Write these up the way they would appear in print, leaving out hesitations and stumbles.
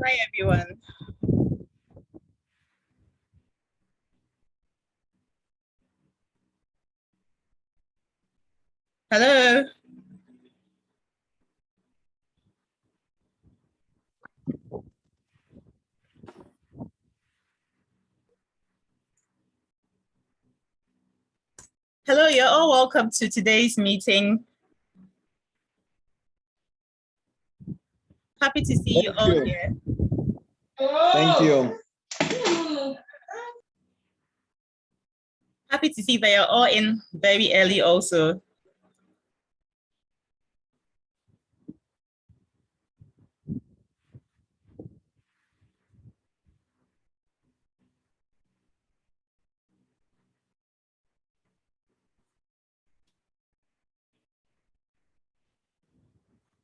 Hi, everyone. Hello. Hello, you're all welcome to today's meeting. Happy to see you all here. Thank you. Happy to see that you're all in very early also.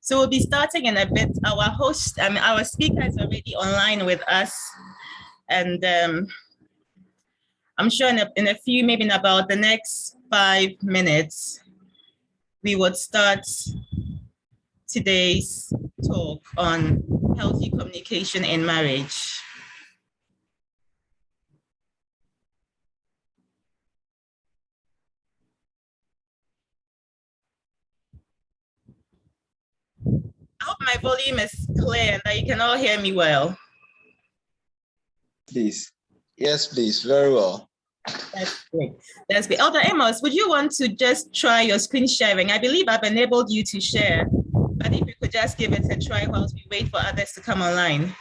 So we'll be starting in a bit. Our speaker is already online with us. And I'm sure in a few, maybe in about the next 5 minutes, we would start today's talk on healthy communication in marriage. I hope my volume is clear and that you can all hear me well. Please. Yes, please. Very well. That's great. That's great. Elder Amos, would you want to just try your screen sharing? I believe I've enabled you to share, but if you could just give it a try whilst we wait for others to come online.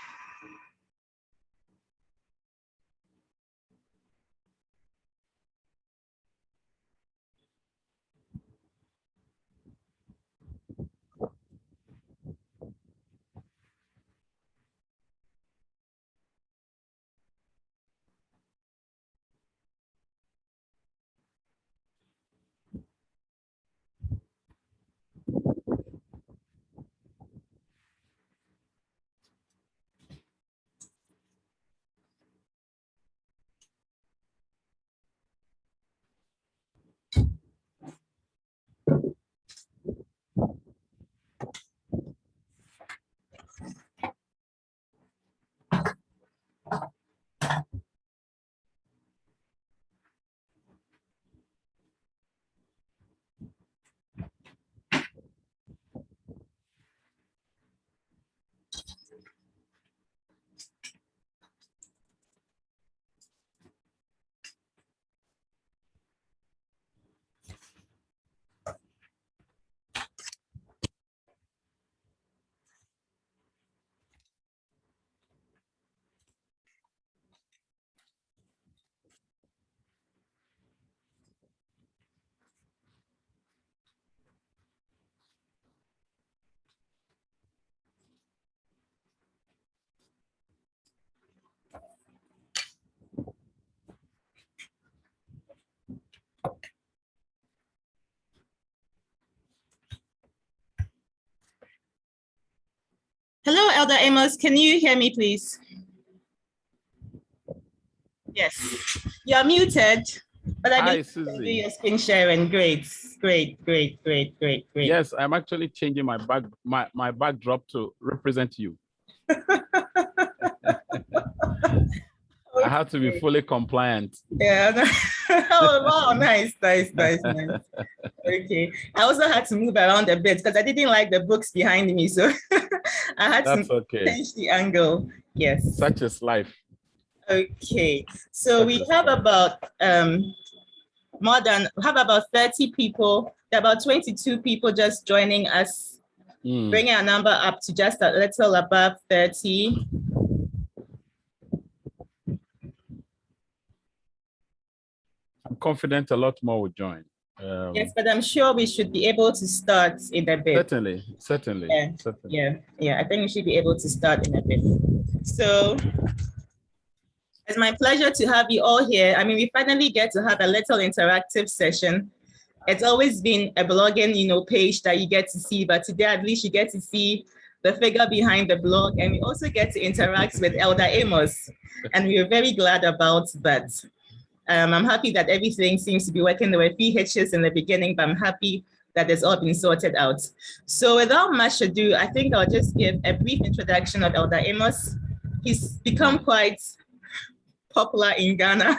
Hello, Elder Amos. Can you hear me, please? Yes. You're muted, but I believe you can do your screen sharing. Great. Yes, I'm actually changing my backdrop to represent you. I have to be fully compliant. Yeah. Oh, wow. Nice. Okay. I also had to move around a bit because I didn't like the books behind me. So I had to change the angle. Yes. Such is life. Okay. So we have about about 30 people, about 22 people just joining us, bringing our number up to just a little above 30. I'm confident a lot more will join. Yes, but I'm sure we should be able to start in a bit. Certainly. Yeah. I think we should be able to start in a bit. So it's my pleasure to have you all here. I mean, we finally get to have a little interactive session. It's always been a blogging, page that you get to see, but today at least you get to see the figure behind the blog, and we also get to interact with Elder Amos, and we're very glad about that. I'm happy that everything seems to be working. There were a few hitches in the beginning, but I'm happy that it's all been sorted out. So without much ado, I think I'll just give a brief introduction of Elder Amos. He's become quite popular in Ghana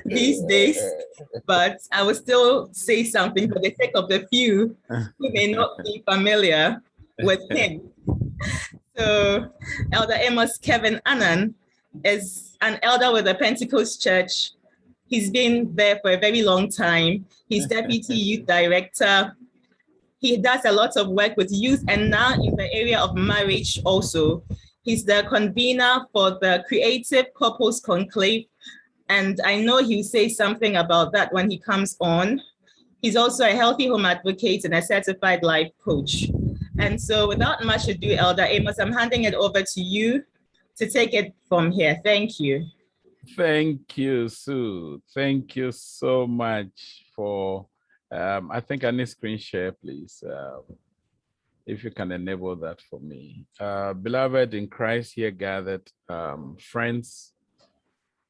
these days, but I will still say something for the sake of the few who may not be familiar with him. So Elder Amos Kevin-Annan is an elder with the Pentecost Church. He's been there for a very long time. He's deputy youth director. He does a lot of work with youth and now in the area of marriage also. He's the convener for the Creative Couples Conclave, and I know he'll say something about that when he comes on. He's also a healthy home advocate and a certified life coach. And so without much ado, Elder Amos, I'm handing it over to you to take it from here. Thank you. Thank you, Sue. Thank you so much for, I think I need screen share, please. If you can enable that for me. Beloved in Christ here gathered, friends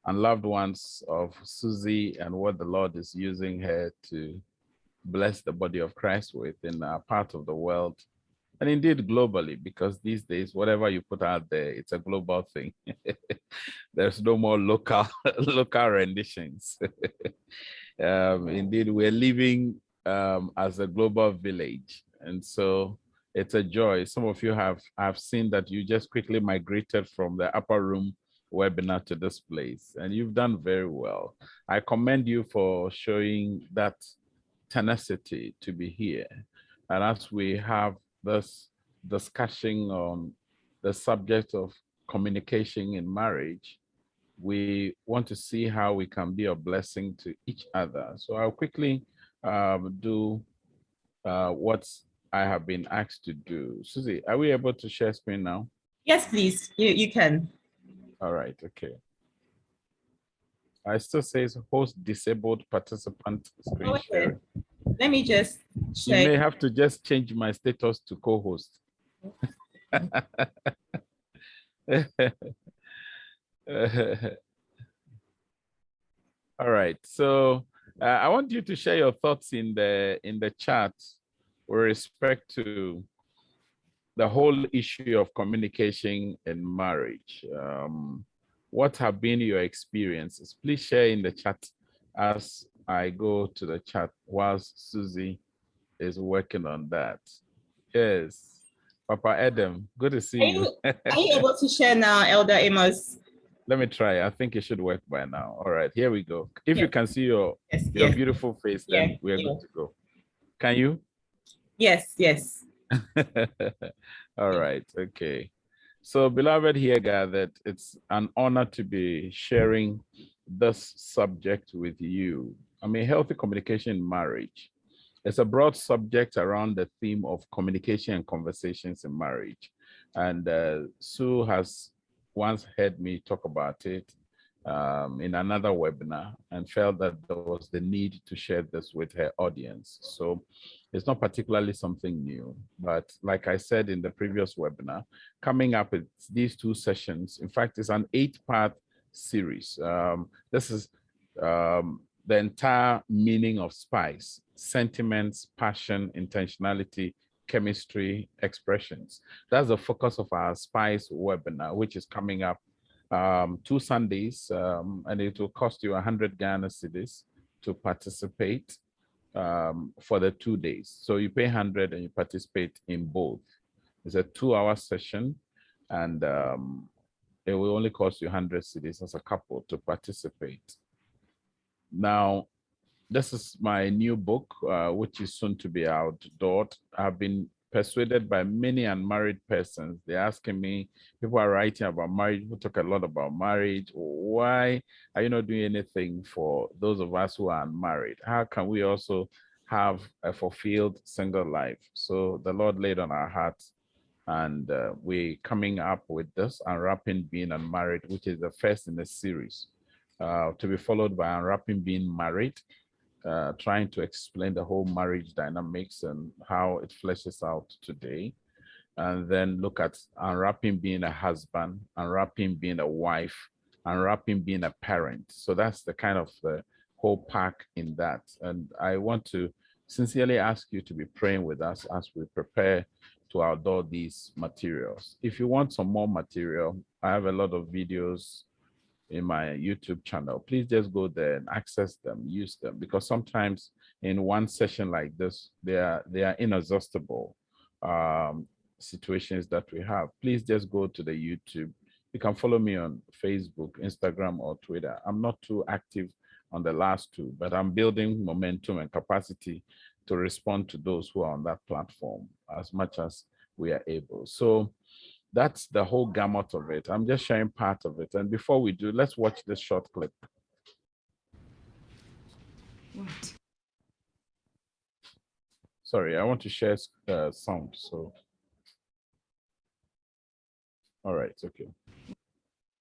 and loved ones of Susie and what the Lord is using her to bless the body of Christ with in our part of the world, and indeed globally, because these days, whatever you put out there, it's a global thing. There's no more local renditions. Indeed, we're living as a global village, and so it's a joy. Some of you have seen that you just quickly migrated from the upper room webinar to this place, and you've done very well. I commend you for showing that tenacity to be here. And as we have this discussion on the subject of communication in marriage, we want to see how we can be a blessing to each other. So I'll quickly do what I have been asked to do. Susie, are we able to share screen now? Yes, please, you can. All right, okay. I still says host disabled participant screen sharing. Let me just check. You may have to just change my status to co-host. All right, so I want you to share your thoughts in the chat with respect to the whole issue of communication in marriage. What have been your experiences? Please share in the chat as I go to the chat whilst Susie is working on that. Yes, Papa Adam, good to see you. Are you able to share now, Elder Amos? Let me try. I think it should work by now. All right, here we go. If you can see your beautiful face, then we're good to go. Can you? Yes, yes. All right, okay. So, beloved here gathered, it's an honor to be sharing this subject with you. I mean, healthy communication in marriage. It's a broad subject around the theme of communication and conversations in marriage. And Sue has once heard me talk about it in another webinar and felt that there was the need to share this with her audience. So it's not particularly something new, but like I said in the previous webinar, coming up with these two sessions, in fact, it's an 8-part series. This is the entire meaning of SPICE: sentiments, passion, intentionality, chemistry, expressions. That's the focus of our SPICE webinar, which is coming up 2 Sundays, and it will cost you 100 Ghana cedis to participate for the 2 days. So you pay 100 and you participate in both. It's a 2-hour session, and it will only cost you 100 cedis as a couple to participate. Now, this is my new book, which is soon to be outdoored. I've been persuaded by many unmarried persons. They're asking me, people are writing about marriage, people talk a lot about marriage. Why are you not doing anything for those of us who are unmarried? How can we also have a fulfilled single life? So the Lord laid on our hearts, and we're coming up with this, Unwrapping Being Unmarried, which is the first in the series, to be followed by Unwrapping Being Married, trying to explain the whole marriage dynamics and how it fleshes out today. And then look at unwrapping being a husband, unwrapping being a wife, unwrapping being a parent. So that's the kind of the whole pack in that. And I want to sincerely ask you to be praying with us as we prepare to outdoor these materials. If you want some more material, I have a lot of videos in my YouTube channel. Please just go there and access them, use them, because sometimes in one session like this, they are inexhaustible situations that we have. Please just go to the YouTube. You can follow me on Facebook, Instagram, or Twitter. I'm not too active on the last two, but I'm building momentum and capacity to respond to those who are on that platform as much as we are able. So that's the whole gamut of it. I'm just sharing part of it. And before we do, let's watch this short clip. What? Sorry, I want to share sound. So, all right, okay.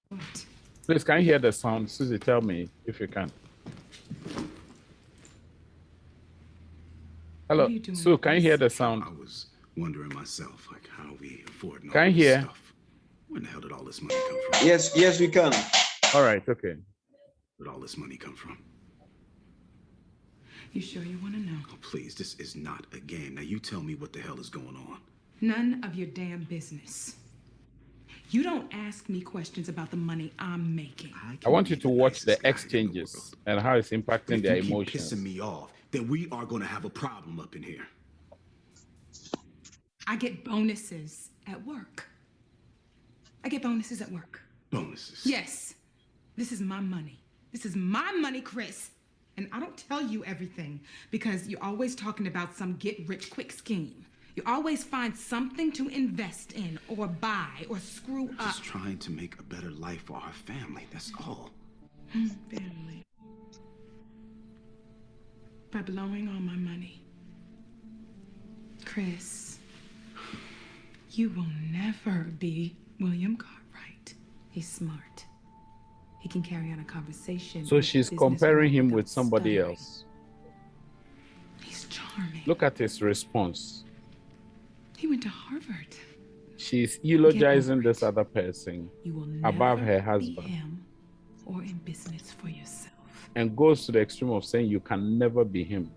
What? Please, can you hear the sound? Susie, tell me if you can. Hello, What are you doing Sue, with can you this? hear the sound? I was wondering myself, like how we afford all Can you this hear? stuff. Where the hell did all this money come from? Yes, we can. All right, okay. Where did all this money come from? You sure you want to know? Oh, please, this is not a game. Now you tell me what the hell is going on. None of your damn business. You don't ask me questions about the money I'm making. I want you be to watch the nicest guy in exchanges world. and how it's impacting If their you keep emotions. pissing me off, then we are going to have a problem up in here. I get bonuses at work. I get bonuses at work. Bonuses. Yes. This is my money. This is my money, Chris. And I don't tell you everything because you're always talking about some get-rich-quick scheme. You always find something to invest in or buy or screw up. Just trying to make a better life for our family. That's all. Family. By blowing all my money. Chris, you will never be William Cartwright. He's smart. He can carry on a conversation. So with she's the business comparing world him without with somebody stuttering. else. He's charming. Look at his response. He went to Harvard. She's eulogizing over this it. other person You will never above her be husband him or in business for yourself. and goes to the extreme of saying you can never be him.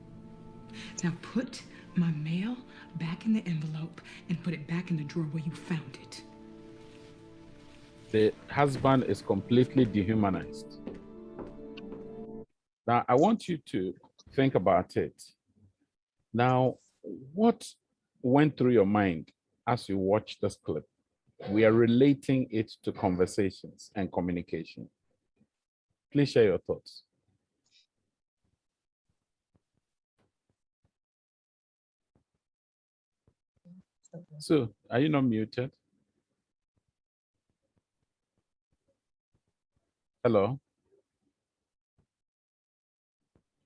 Now put my mail back in the envelope and put it back in the drawer where you found it. The husband is completely dehumanized. Now, I want you to think about it. Now, what went through your mind as you watched this clip? We are relating it to conversations and communication. Please share your thoughts. So, are you not muted? Hello?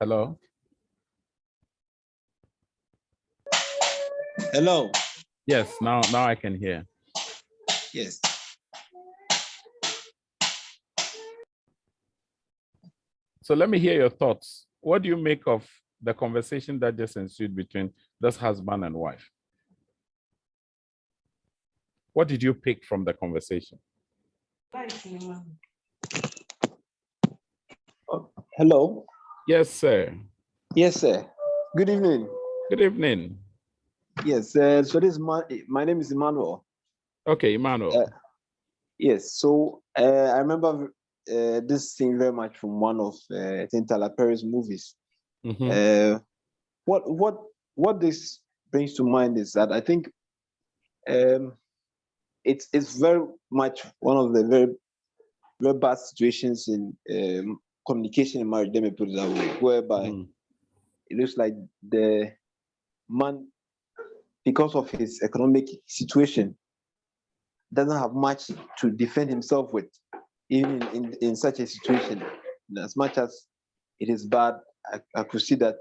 Hello? Hello. Yes, now I can hear. Yes. So let me hear your thoughts. What do you make of the conversation that just ensued between this husband and wife? What did you pick from the conversation? Hello. Yes, sir. Yes, sir. Good evening. Good evening. Yes. So this is my name is Emmanuel. Okay, Emmanuel. Yes. So I remember this scene very much from one of Tintala Perry's movies. Mhm. What this brings to mind is that I think it's very much one of the very very bad situations in communication in marriage. Let me put it that way, whereby it looks like the man, because of his economic situation, doesn't have much to defend himself with, even in such a situation. As much as it is bad, I could see that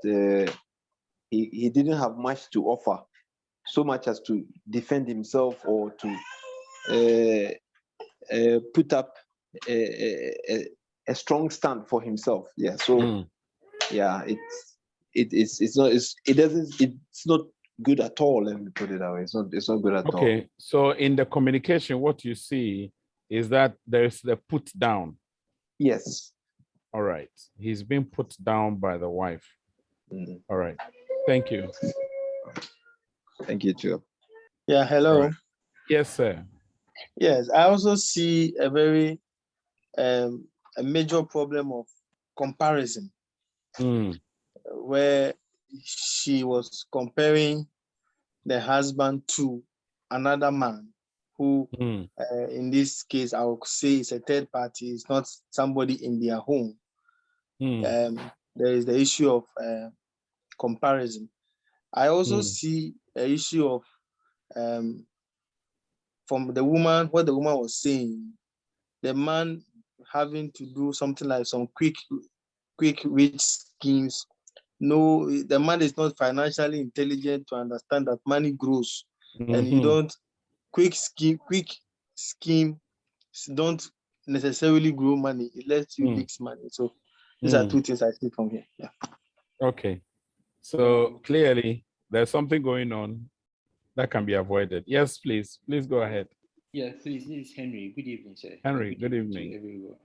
he didn't have much to offer, so much as to defend himself or to put up a strong stand for himself. Yeah. So yeah, it's not good at all. Let me put it that way. It's not good at all. Okay, so in the communication, what you see is that there's the put down. Yes. All right. He's been put down by the wife. Mm. All right. Thank you. Thank you too. Yeah, hello. Right. Yes, sir. Yes, I also see a very a major problem of comparison, where she was comparing the husband to another man who, in this case, I would say is a third party, it's not somebody in their home. There is the issue of comparison. I also see an issue of from the woman, what the woman was saying, the man having to do something like some quick rich schemes. No, the man is not financially intelligent to understand that money grows, and you don't quick scheme don't necessarily grow money. It lets you mix money. So these are two things I see from here. Yeah. Okay. So clearly there's something going on that can be avoided. Yes, please. Please go ahead. Yeah, please. This is Henry. Good evening, sir. Henry, good evening. To everyone.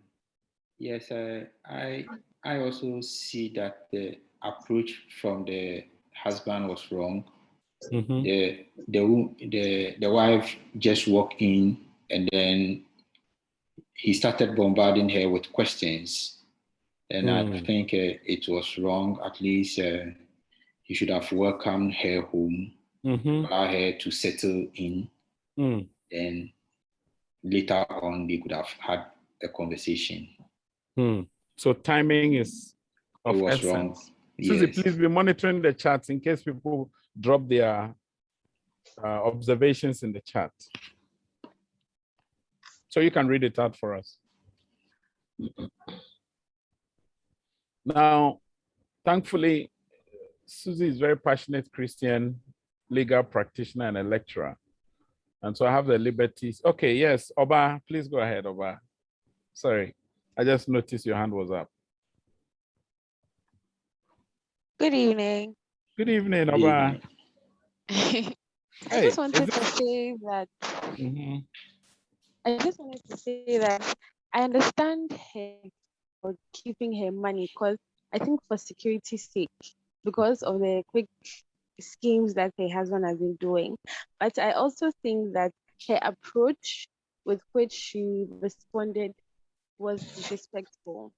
Yes, I also see that the approach from the husband was wrong. The wife just walked in and then he started bombarding her with questions, and I think it was wrong. At least he should have welcomed her home, allow her to settle in, and later on they could have had a conversation. So timing is of it was essence. Wrong. Susie, Yes. please be monitoring the chats in case people drop their observations in the chat. So you can read it out for us. Now, thankfully, Susie is a very passionate Christian legal practitioner and a lecturer. And so I have the liberties. Okay, yes, Oba, please go ahead, Oba. Sorry, I just noticed your hand was up. Good evening. Good evening, Oba. I just wanted to say that I understand her for keeping her money, because I think for security's sake, because of the quick schemes that her husband has been doing. But I also think that her approach with which she responded was disrespectful.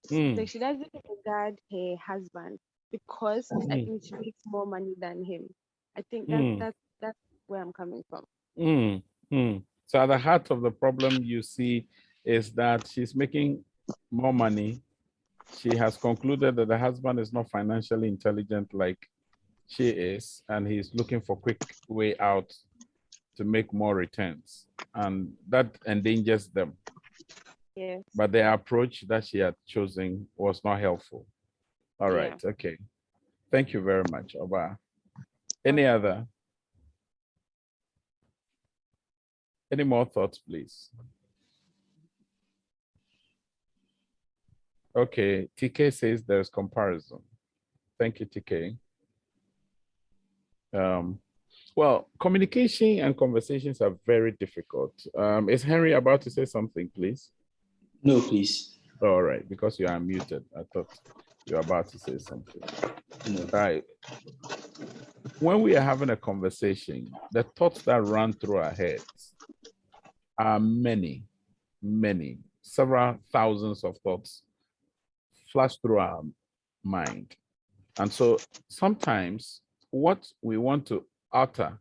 So she doesn't regard her husband because I think she makes more money than him. I think that's where I'm coming from. So at the heart of the problem you see is that she's making more money. She has concluded that the husband is not financially intelligent like she is, and he's looking for quick way out to make more returns, and that endangers them. Yes. But the approach that she had chosen was not helpful. All right, okay. Thank you very much, Oba. Any other? Any more thoughts, please? Okay, TK says there's comparison. Thank you, TK. Well, communication and conversations are very difficult. Is Henry about to say something, please? No, please. All right, because you are muted. I thought you were about to say something. No. All right. When we are having a conversation, the thoughts that run through our heads are many, several thousands of thoughts flash through our mind. And so sometimes what we want to utter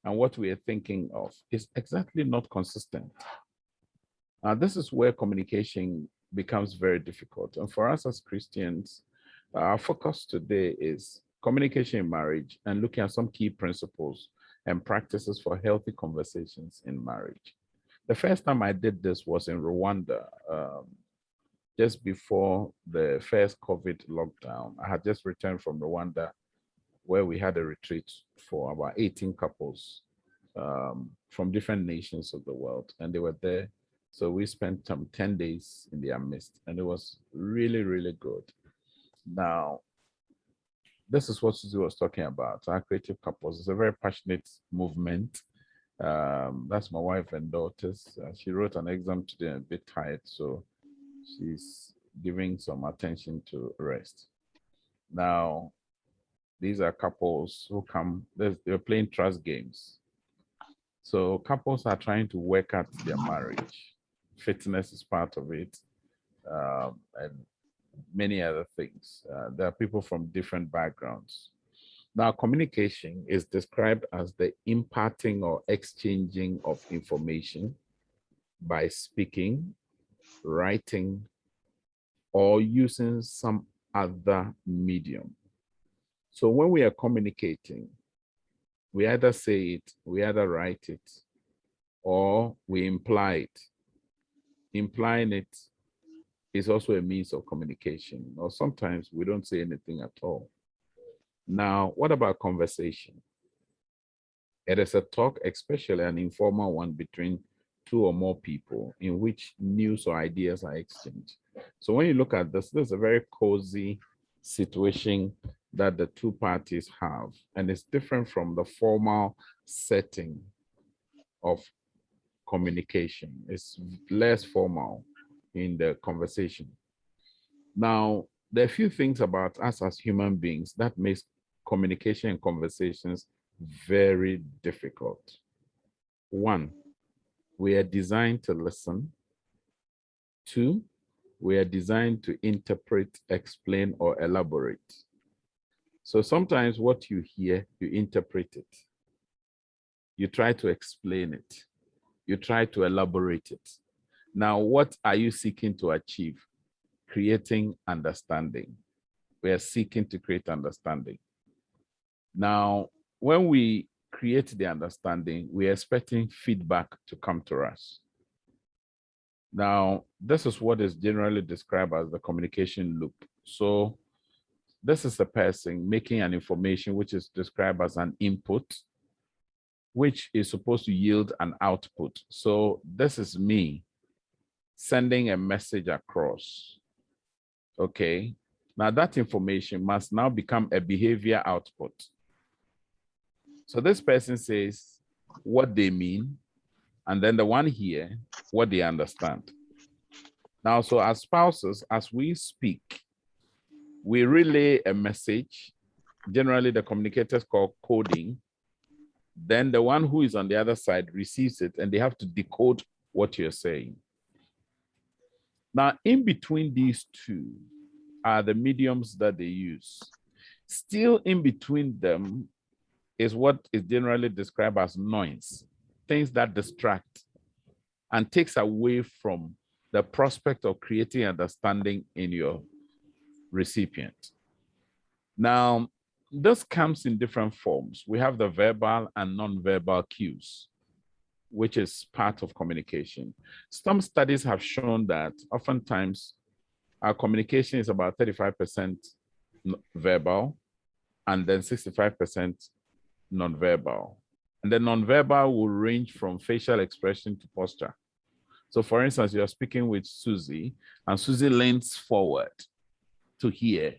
and what we are thinking of is exactly not consistent. This is where communication becomes very difficult. And for us as Christians, our focus today is communication in marriage and looking at some key principles and practices for healthy conversations in marriage. The first time I did this was in Rwanda, just before the first COVID lockdown. I had just returned from Rwanda, where we had a retreat for about 18 couples from different nations of the world, and they were there. So we spent 10 days in their midst, and it was really, really good. Now, this is what Susie was talking about. Our creative couples is a very passionate movement. That's my wife and daughters. She wrote an exam today, a bit tired, so she's giving some attention to rest. Now, these are couples who come, they're playing trust games. So couples are trying to work out their marriage. Fitness is part of it, and many other things. There are people from different backgrounds. Now, communication is described as the imparting or exchanging of information by speaking, writing, or using some other medium. So when we are communicating, we either say it, we either write it, or we imply it. Implying it is also a means of communication, or sometimes we don't say anything at all. Now, what about conversation? It is a talk, especially an informal one between two or more people in which news or ideas are exchanged. So when you look at this, this is a very cozy situation that the two parties have, and it's different from the formal setting of communication. It's less formal in the conversation. Now, there are a few things about us as human beings that makes communication and conversations very difficult. One, we are designed to listen. Two, we are designed to interpret, explain, or elaborate. So sometimes what you hear, you interpret it. You try to explain it. You try to elaborate it. Now, what are you seeking to achieve? Creating understanding. We are seeking to create understanding. Now, when we create the understanding, we are expecting feedback to come to us. Now, this is what is generally described as the communication loop. So this is a person making an information which is described as an input, which is supposed to yield an output. So this is me sending a message across. Okay. Now that information must now become a behavior output. So this person says what they mean, and then the one here, what they understand. Now, so as spouses, as we speak, we relay a message. Generally, the communicators call coding. Then the one who is on the other side receives it, and they have to decode what you're saying. Now, in between these two are the mediums that they use. Still in between them is what is generally described as noise, things that distract and takes away from the prospect of creating understanding in your recipient. Now, this comes in different forms. We have the verbal and non-verbal cues, which is part of communication. Some studies have shown that oftentimes our communication is about 35% verbal and then 65% non-verbal. And the non-verbal will range from facial expression to posture. So for instance, you're speaking with Susie and Susie leans forward to hear,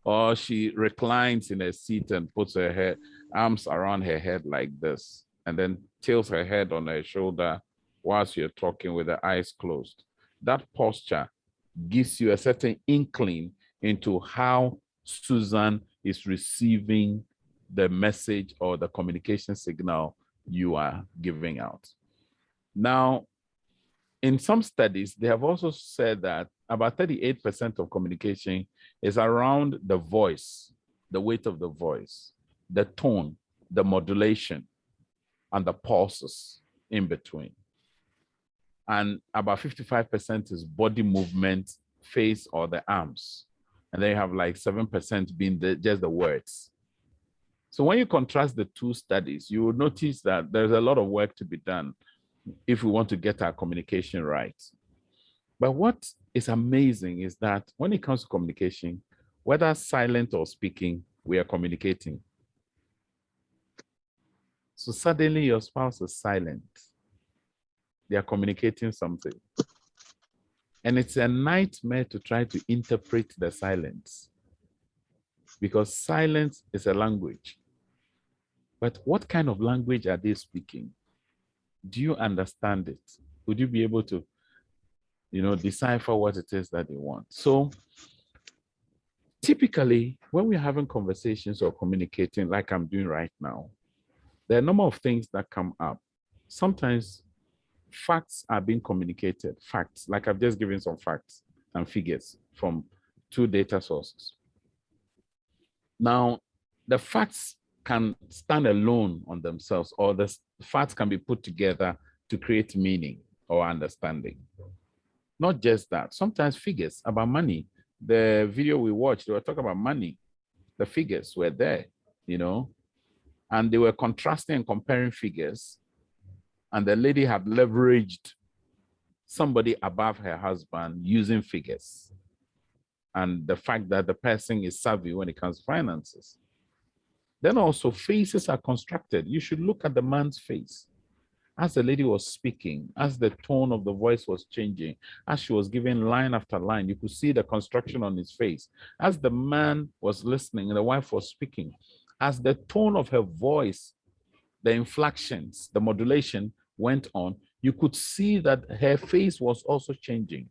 or she reclines in her seat and puts her arms around her head like this, and then tilts her head on her shoulder whilst you're talking with the eyes closed. That posture gives you a certain inkling into how Susan is receiving the message or the communication signal you are giving out. Now, in some studies, they have also said that about 38% of communication is around the voice, the weight of the voice, the tone, the modulation, and the pauses in between. And about 55% is body movement, face, or the arms. And then you have like 7% being just the words. So when you contrast the two studies, you will notice that there's a lot of work to be done if we want to get our communication right. But what is amazing is that when it comes to communication, whether silent or speaking, we are communicating. So suddenly your spouse is silent. They are communicating something. And it's a nightmare to try to interpret the silence, because silence is a language. But what kind of language are they speaking? Do you understand it? Would you be able to, decipher what it is that they want? So typically, when we're having conversations or communicating like I'm doing right now, there are a number of things that come up. sometimes facts are being communicated, facts, like I've just given some facts and figures from 2 data sources. Now, the facts can stand alone on themselves, or the facts can be put together to create meaning or understanding. Not just that, sometimes figures about money. The video we watched, they were talking about money. The figures were there, you know, and they were contrasting and comparing figures. And the lady had leveraged somebody above her husband using figures. And the fact that the person is savvy when it comes to finances. Then also faces are constructed. You should look at the man's face. As the lady was speaking, as the tone of the voice was changing, as she was giving line after line, you could see the construction on his face. As the man was listening and the wife was speaking, as the tone of her voice, the inflections, the modulation went on, you could see that her face was also changing.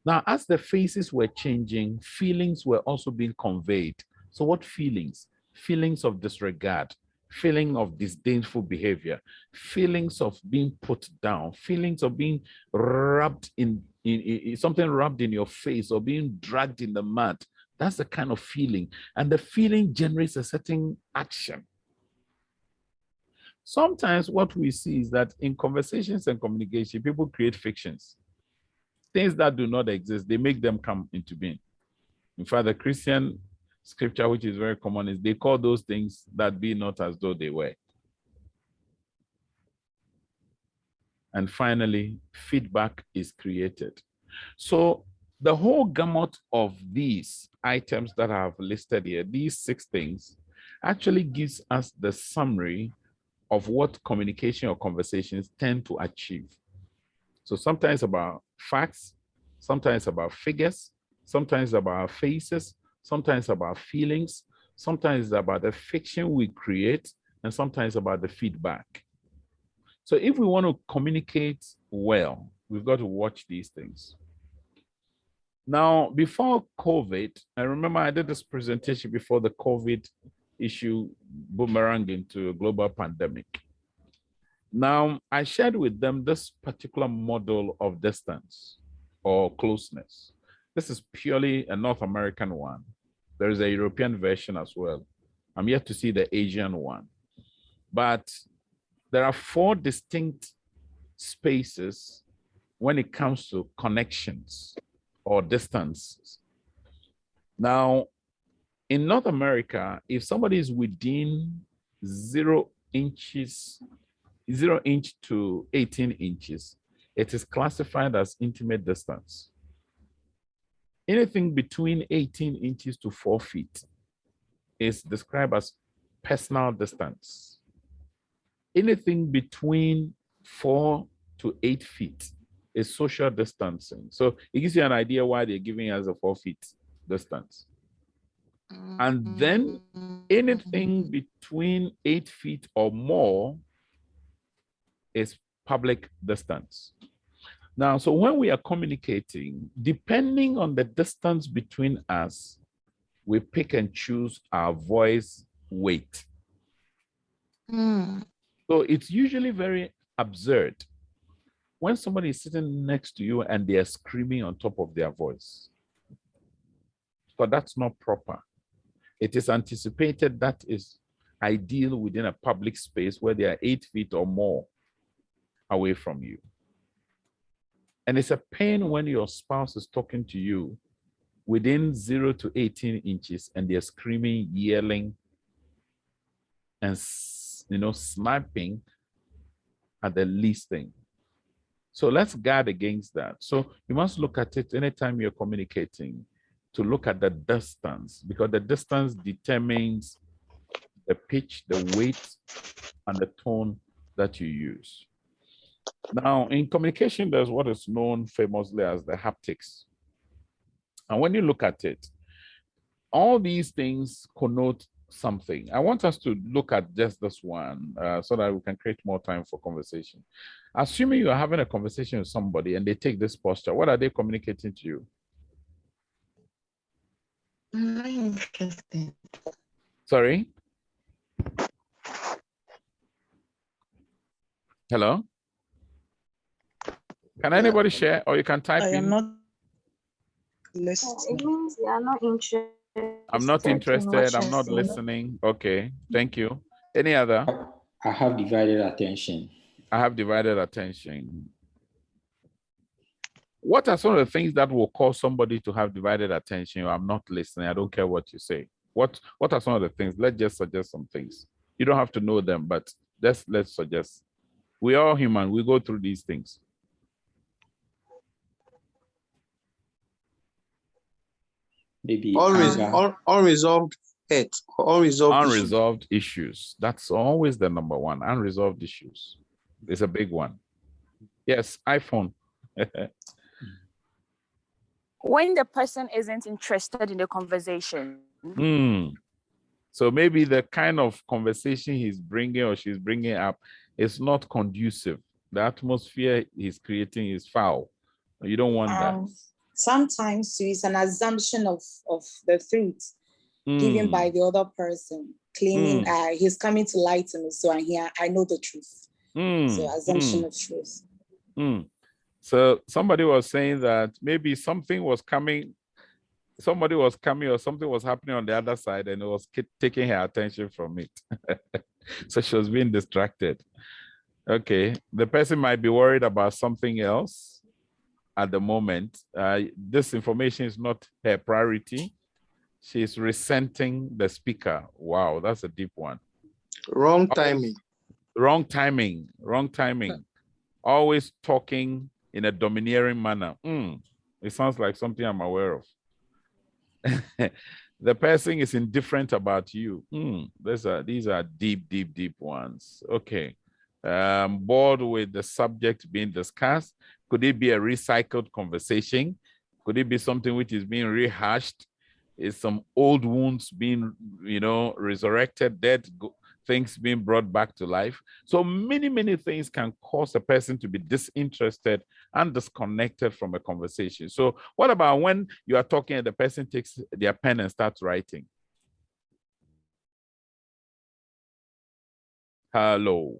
Now, as the faces were changing, feelings were also being conveyed. So what feelings? Feelings of disregard, feeling of disdainful behavior, feelings of being put down, feelings of being rubbed in something rubbed in your face or being dragged in the mud. That's the kind of feeling. And the feeling generates a certain action. Sometimes what we see is that in conversations and communication, people create fictions. Things that do not exist, they make them come into being. In fact, the Christian scripture, which is very common, is they call those things that be not as though they were. And finally, feedback is created. So the whole gamut of these items that I have listed here, these 6 things, actually gives us the summary of what communication or conversations tend to achieve. So sometimes about facts, sometimes about figures, sometimes about faces, sometimes about feelings, sometimes about the fiction we create, and sometimes about the feedback. So if we want to communicate well, we've got to watch these things. Now, before COVID, I remember I did this presentation before the COVID issue boomerang into a global pandemic. Now, I shared with them this particular model of distance or closeness. This is purely a North American one. There is a European version as well. I'm yet to see the Asian one. But there are 4 distinct spaces when it comes to connections or distances. Now, in North America, if somebody is within 0 inch to 18 inches, it is classified as intimate distance. Anything between 18 inches to 4 feet is described as personal distance. Anything between 4 to 8 feet is social distancing. So it gives you an idea why they're giving us a 4 feet distance. And then anything between 8 feet or more is public distance. Now, so when we are communicating, depending on the distance between us, we pick and choose our voice weight. So it's usually very absurd when somebody is sitting next to you and they are screaming on top of their voice. But that's not proper. It is anticipated that is ideal within a public space where they are 8 feet or more away from you. And it's a pain when your spouse is talking to you within 0 to 18 inches and they're screaming, yelling, and snapping at the least thing. So let's guard against that. So you must look at it anytime you're communicating, to look at the distance, because the distance determines the pitch, the weight, and the tone that you use. Now, in communication, there's what is known famously as the haptics. And when you look at it, all these things connote something. I want us to look at just this one so that we can create more time for conversation. Assuming you are having a conversation with somebody and they take this posture, what are they communicating to you? Very interesting. Sorry? Hello? Can anybody share, or you can type I am in? not It listening. means they are not interested. I'm not in what interested. I'm you're not saying. listening. Okay, thank you. Any other? I have divided attention. I have divided attention. What are some of the things that will cause somebody to have divided attention? I'm not listening. I don't care what you say. What are some of the things? Let's just suggest some things. You don't have to know them, but let's suggest. We are human. We go through these things. Maybe unresolved hate, Unresolved issues. That's always the number one. Unresolved issues. It's a big one. Yes, iPhone. When the person isn't interested in the conversation. So maybe the kind of conversation he's bringing or she's bringing up is not conducive. The atmosphere he's creating is foul. You don't want that. Sometimes it's an assumption of the truth given by the other person, claiming he's coming to lie to me, so I'm here. I know the truth. So assumption of truth. So somebody was saying that maybe something was coming, somebody was coming or something was happening on the other side and it was taking her attention from it. So she was being distracted. Okay, the person might be worried about something else at the moment. This information is not her priority. She's resenting the speaker. Wow, that's a deep one. Wrong timing. Wrong timing. Wrong timing. Always talking in a domineering manner. It sounds like something I'm aware of. The person is indifferent about you. These are deep, deep, deep ones. Okay. Bored with the subject being discussed. Could it be a recycled conversation? Could it be something which is being rehashed? Is some old wounds being, resurrected, dead things being brought back to life? So many, many things can cause a person to be disinterested and disconnected from a conversation. So what about when you are talking and the person takes their pen and starts writing? Hello.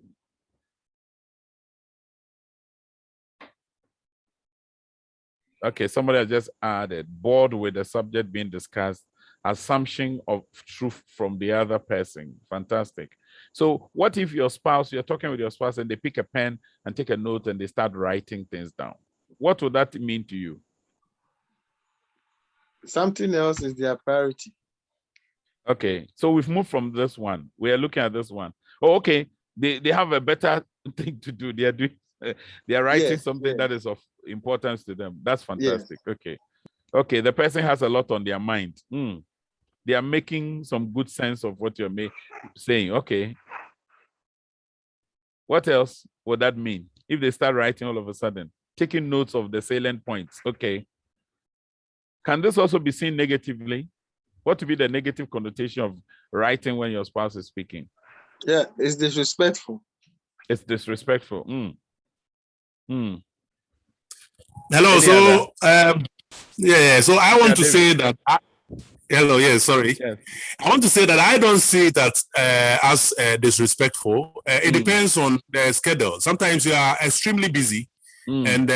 Okay, somebody has just added, bored with the subject being discussed, assumption of truth from the other person. Fantastic. So what if your spouse, you're talking with your spouse and they pick a pen and take a note and they start writing things down? What would that mean to you? Something else is their priority. Okay, so we've moved from this one. We are looking at this one. Oh, okay. They have a better thing to do. They are doing, they are writing something that is of importance to them. That's fantastic. Okay, the person has a lot on their mind. They are making some good sense of what you're saying. Okay, what else would that mean if they start writing all of a sudden, taking notes of the salient points? Okay, can this also be seen negatively? What would be the negative connotation of writing when your spouse is speaking? Yeah, it's disrespectful. It's disrespectful. Hello. So so I want to say that. Hello. Yes. Sorry. Yes. I want to say that I don't see that as disrespectful. It depends on the schedule. Sometimes you are extremely busy, and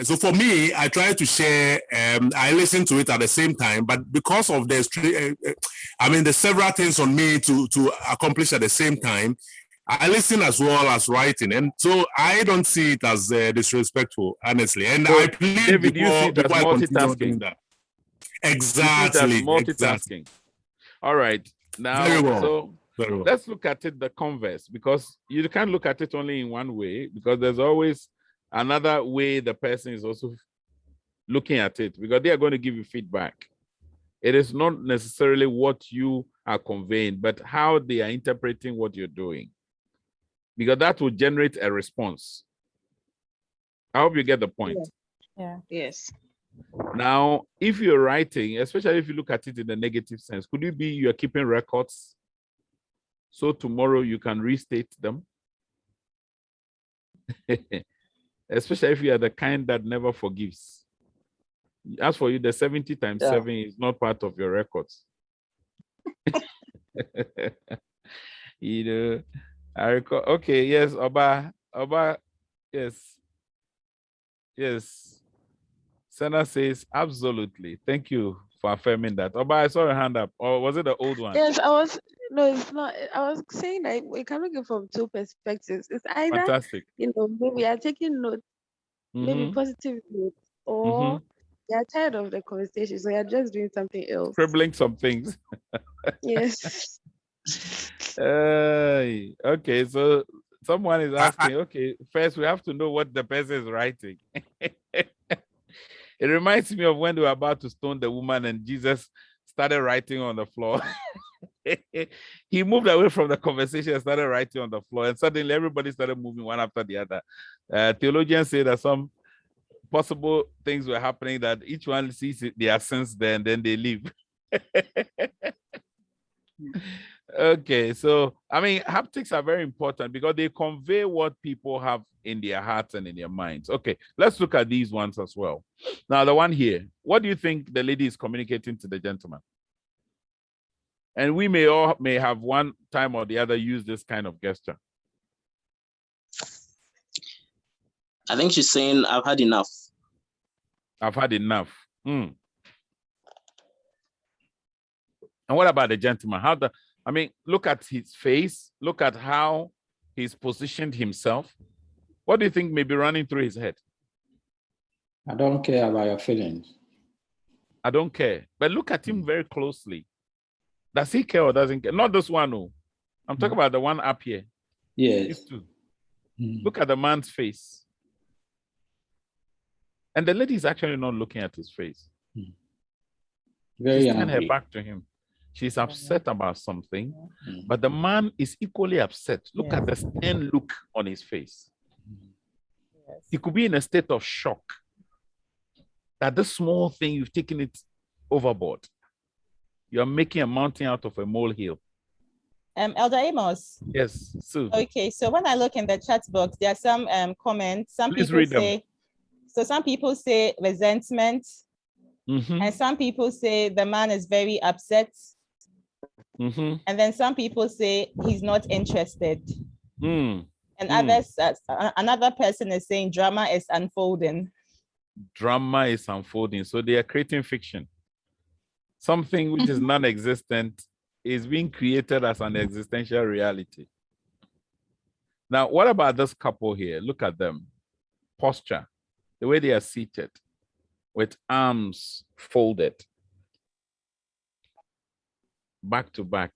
so for me, I try to share. I listen to it at the same time, but because of the several things on me to accomplish at the same time, I listen as well as writing, and so I don't see it as disrespectful, honestly. And so, I plead David, you see it as multitasking. That. Exactly. Multitasking. Exactly. All right. Now, very well. So let's look at it the converse, because you can't look at it only in one way, because there's always another way the person is also looking at it, because they are going to give you feedback. It is not necessarily what you are conveying, but how they are interpreting what you're doing, because that will generate a response. I hope you get the point. Yeah. Yes. Now, if you're writing, especially if you look at it in the negative sense, could it be you're keeping records so tomorrow you can restate them? Especially if you are the kind that never forgives. As for you, the 70 times 7 is not part of your records. I recall. Okay, yes, Oba, Oba, yes. Yes. Senna says, absolutely. Thank you for affirming that. Oba, I saw your hand up. Or was it the old one? Yes, I was. No, it's not. I was saying that we can look at it from two perspectives. It's either, Fantastic. maybe you are taking notes, maybe positive notes, or you're tired of the conversation, so you're just doing something else. Scribbling some things. Yes. Okay, so someone is asking, okay, first we have to know what the person is writing. It reminds me of when they were about to stone the woman and Jesus started writing on the floor. He moved away from the conversation and started writing on the floor, and suddenly everybody started moving one after the other. Theologians say that some possible things were happening, that each one sees their sins there and then they leave. Okay, so I mean, haptics are very important because they convey what people have in their hearts and in their minds. Okay, let's look at these ones as well. Now, the one here, what do you think the lady is communicating to the gentleman? And we may have one time or the other use this kind of gesture. I think she's saying, I've had enough. I've had enough. And what about the gentleman? Look at his face. Look at how he's positioned himself. What do you think may be running through his head? I don't care about your feelings. I don't care. But look at him very closely. Does he care or doesn't care? Not this one, no. I'm talking about the one up here. Yes. These two. Look at the man's face. And the lady is actually not looking at his face. Very She's turned her angry. back to him. She's upset about something, but the man is equally upset. Look at the stern look on his face. He could be in a state of shock that this small thing, you've taken it overboard. You're making a mountain out of a molehill. Elder Amos. Yes, Sue. Okay, so when I look in the chat box, there are some comments. Please read them. Some people say resentment, and some people say the man is very upset. And then some people say he's not interested. And others, another person is saying drama is unfolding. Drama is unfolding. So they are creating fiction. Something which is non-existent is being created as an existential reality. Now, what about this couple here? Look at them. Posture, the way they are seated with arms folded. Back to back.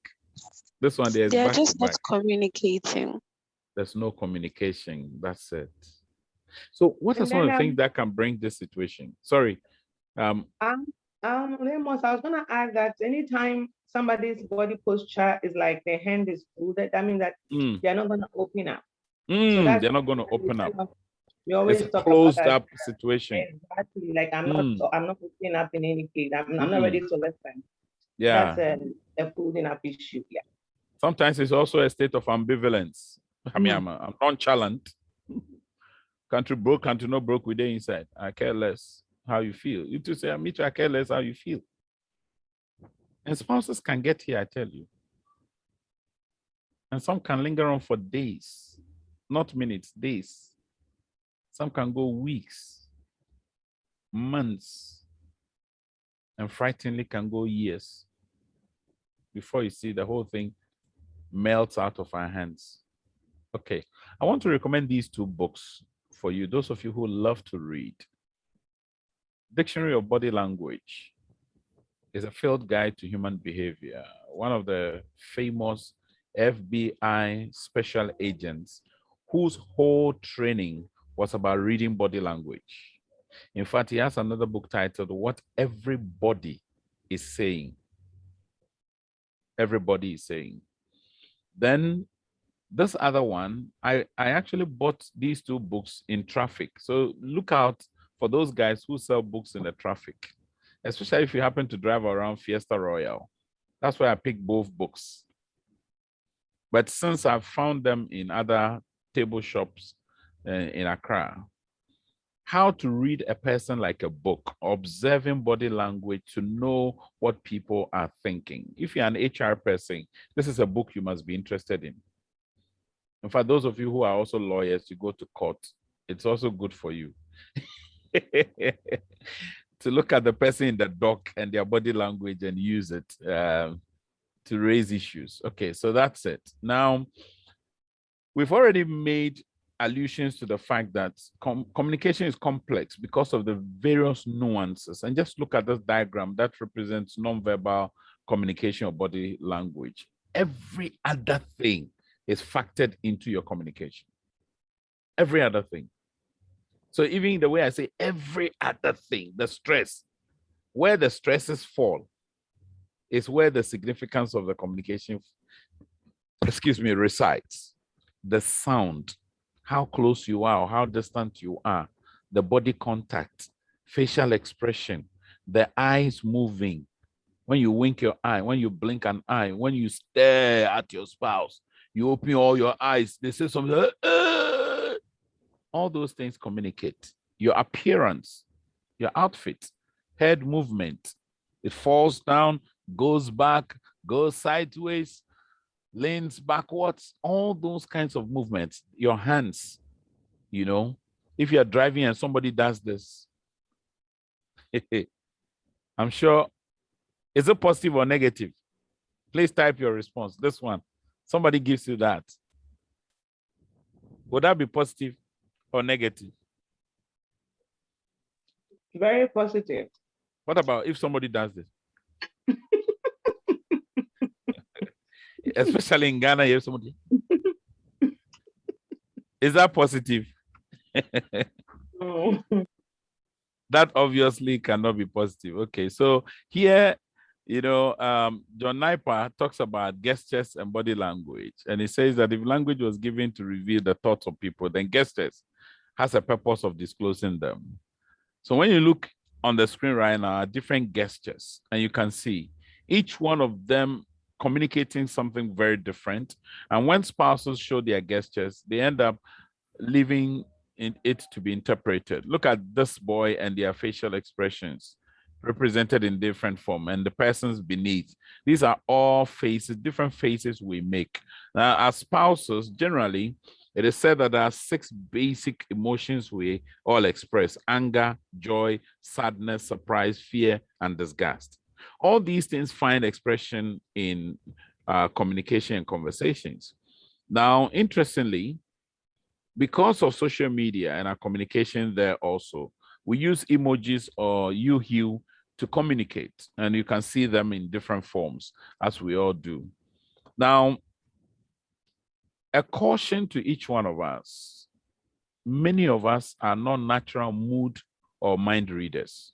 This one there's They're back just to not back. communicating. There's no communication. That's it. So what are And some of then, the things that can bring this situation? Sorry. Amos, I was gonna add that anytime somebody's body posture is like their hand is folded, that means that they're not gonna open up. So that's they're not going to open up. We always It's a talk closed about that. up situation. Exactly. Like I'm not opening up in any case. I'm not ready to listen. Yeah. That's a folding up issue. Yeah. Sometimes it's also a state of ambivalence. I mean, I'm nonchalant. Country broke, country not broke, with the inside. I care less how you feel. You too say, me too, I care less how you feel. And spouses can get here, I tell you. And some can linger on for days, not minutes, days. Some can go weeks, months, and frighteningly can go years before you see the whole thing melts out of our hands. Okay, I want to recommend these two books for you, those of you who love to read. Dictionary of Body Language is a field guide to human behavior. One of the famous FBI special agents whose whole training was about reading body language. In fact, he has another book titled What Everybody is Saying. Everybody is saying. Then this other one, I actually bought these two books in traffic. So look out for those guys who sell books in the traffic, especially if you happen to drive around Fiesta Royal. That's why I picked both books. But since I've found them in other table shops in Accra, how to read a person like a book, observing body language to know what people are thinking. If you're an HR person, this is a book you must be interested in. And for those of you who are also lawyers, you go to court, it's also good for you to look at the person in the dock and their body language and use it to raise issues. Okay, so that's it. Now, we've already made allusions to the fact that communication is complex because of the various nuances. And just look at this diagram that represents nonverbal communication or body language. Every other thing is factored into your communication. Every other thing. So even the way I say every other thing, the stress, where the stresses fall is where the significance of the communication, resides. The sound, how close you are or how distant you are, the body contact, facial expression, the eyes moving, when you wink your eye, when you blink an eye, when you stare at your spouse, you open all your eyes, they say something, all those things communicate. Your appearance, your outfit, head movement, it falls down, goes back, goes sideways, leans backwards, all those kinds of movements, your hands, you know, if you're driving and somebody does this, I'm sure, is it positive or negative? Please type your response. This one, somebody gives you that. Would that be positive or negative? Very positive. What about if somebody does this? Especially in Ghana, you have somebody. Is that positive? No. That obviously cannot be positive. Okay, so here, you know, John Naipa talks about gestures and body language. And he says that if language was given to reveal the thoughts of people, then gestures has a purpose of disclosing them. So when you look on the screen right now, different gestures, and you can see each one of them communicating something very different. And when spouses show their gestures, they end up leaving it to be interpreted. Look at this boy and their facial expressions represented in different form, and the persons beneath. These are all faces, different faces we make. Now, as spouses, generally, it is said that there are 6 basic emotions we all express: anger, joy, sadness, surprise, fear, and disgust. All these things find expression in communication and conversations. Now, interestingly, because of social media and our communication there also, we use emojis or hue to communicate, and you can see them in different forms, as we all do. Now, a caution to each one of us. Many of us are not natural mood or mind readers.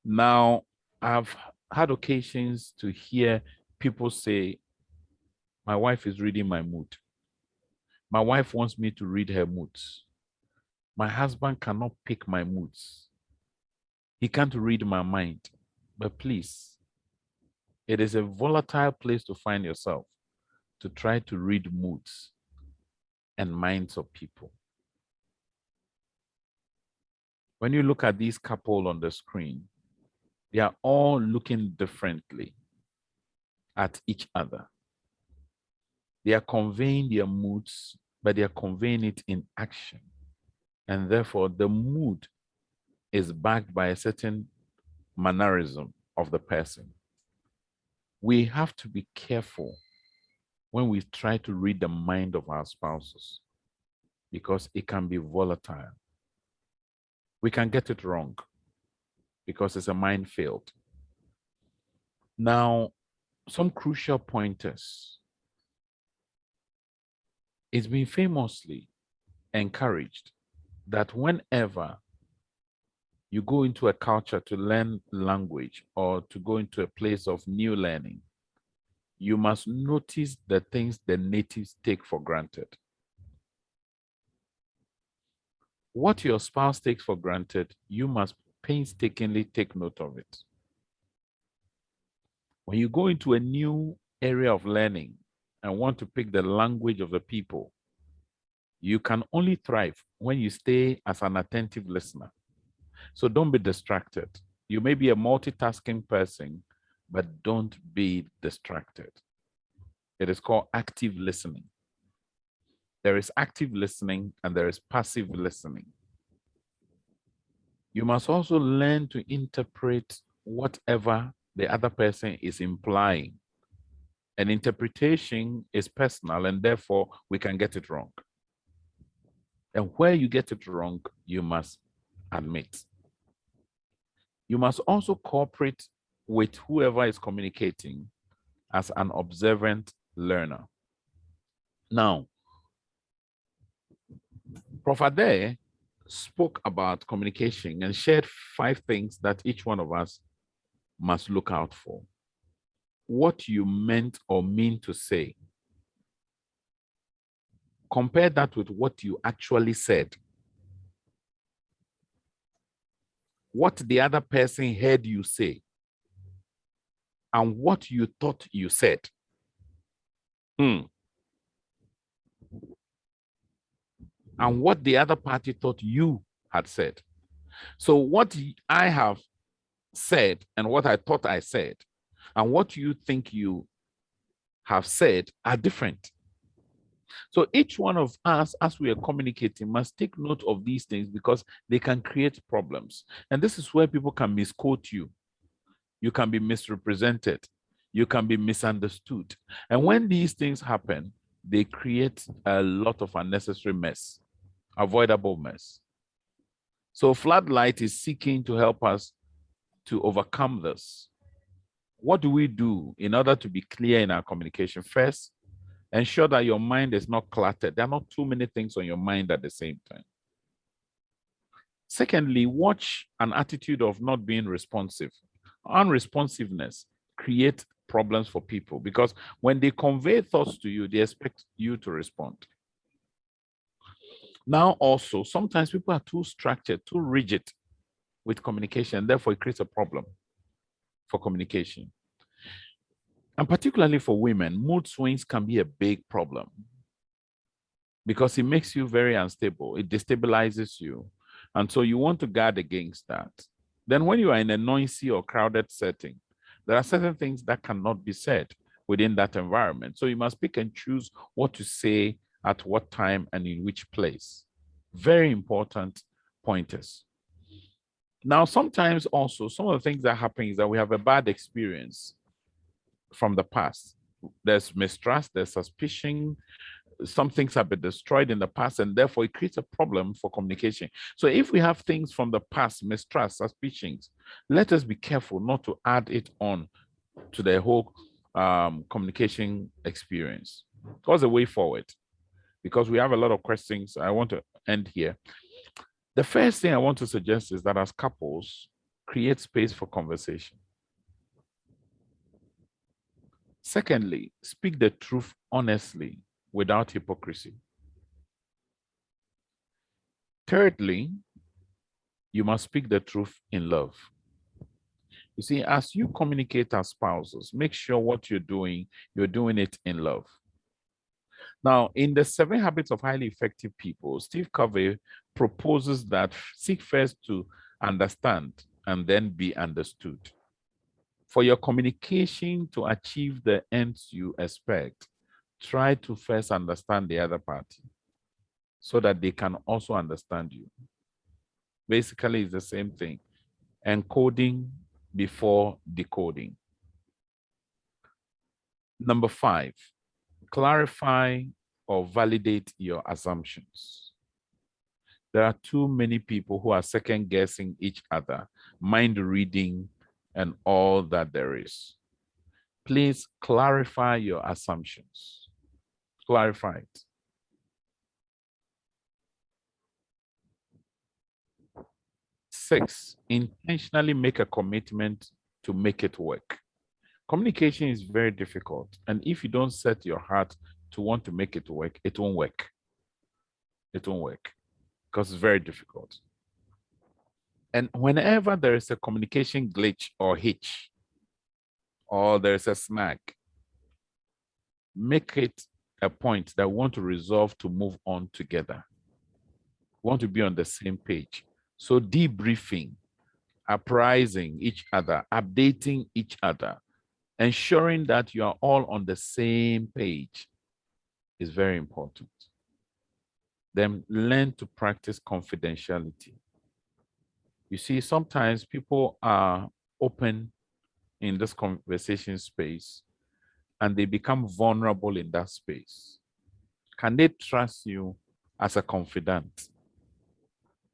Now, I've had occasions to hear people say, my wife is reading my mood. My wife wants me to read her moods. My husband cannot pick my moods. He can't read my mind. But please, it is a volatile place to find yourself, to try to read moods and minds of people. When you look at these couple on the screen, they are all looking differently at each other. They are conveying their moods, but they are conveying it in action. And therefore, the mood is backed by a certain mannerism of the person. We have to be careful when we try to read the mind of our spouses, because it can be volatile. We can get it wrong because it's a minefield. Now, some crucial pointers. It's been famously encouraged that whenever you go into a culture to learn language or to go into a place of new learning, you must notice the things the natives take for granted. What your spouse takes for granted, you must painstakingly take note of it. When you go into a new area of learning and want to pick the language of the people, you can only thrive when you stay as an attentive listener. So don't be distracted. You may be a multitasking person, but don't be distracted. It is called active listening. There is active listening and there is passive listening. You must also learn to interpret whatever the other person is implying. An interpretation is personal and therefore we can get it wrong. And where you get it wrong, you must admit. You must also cooperate with whoever is communicating as an observant learner. Now, Prof. Ade spoke about communication and shared 5 things that each one of us must look out for. What you meant or mean to say. Compare that with what you actually said. What the other person heard you say. And what you thought you said. And what the other party thought you had said. So what I have said and what I thought I said and what you think you have said are different. So each one of us, as we are communicating, must take note of these things because they can create problems. And this is where people can misquote you. You can be misrepresented. You can be misunderstood. And when these things happen, they create a lot of unnecessary mess, avoidable mess. So Floodlight is seeking to help us to overcome this. What do we do in order to be clear in our communication? First, ensure that your mind is not cluttered. There are not too many things on your mind at the same time. Secondly, watch an attitude of not being responsive. Unresponsiveness creates problems for people because when they convey thoughts to you, they expect you to respond. Now also, sometimes people are too structured, too rigid with communication, therefore it creates a problem for communication. And particularly for women, mood swings can be a big problem because it makes you very unstable. It destabilizes you. And so you want to guard against that. Then when you are in a noisy or crowded setting, there are certain things that cannot be said within that environment. So you must pick and choose what to say at what time and in which place. Very important pointers. Now, sometimes also, some of the things that happen is that we have a bad experience from the past. There's mistrust, there's suspicion, some things have been destroyed in the past, and therefore it creates a problem for communication. So if we have things from the past, mistrust, suspicions, let us be careful not to add it on to the whole communication experience. What's the way forward? Because we have a lot of questions. I want to end here. The first thing I want to suggest is that as couples, create space for conversation. Secondly, speak the truth honestly without hypocrisy. Thirdly, you must speak the truth in love. You see, as you communicate as spouses, make sure what you're doing it in love. Now, in the 7 Habits of Highly Effective People, Steve Covey proposes that seek first to understand and then be understood. For your communication to achieve the ends you expect, try to first understand the other party so that they can also understand you. Basically, it's the same thing. Encoding before decoding. Number 5, clarify or validate your assumptions. There are too many people who are second guessing each other, mind reading, and all that there is. Please clarify your assumptions. Clarify it. Six, intentionally make a commitment to make it work. Communication is very difficult, and if you don't set your heart to want to make it work, it won't work. It won't work because it's very difficult. And whenever there is a communication glitch or hitch, or there's a snag, make it a point that we want to resolve to move on together. We want to be on the same page. So debriefing, apprising each other, updating each other, ensuring that you are all on the same page is very important. Then learn to practice confidentiality. You see, sometimes people are open in this conversation space and they become vulnerable in that space. Can they trust you as a confidant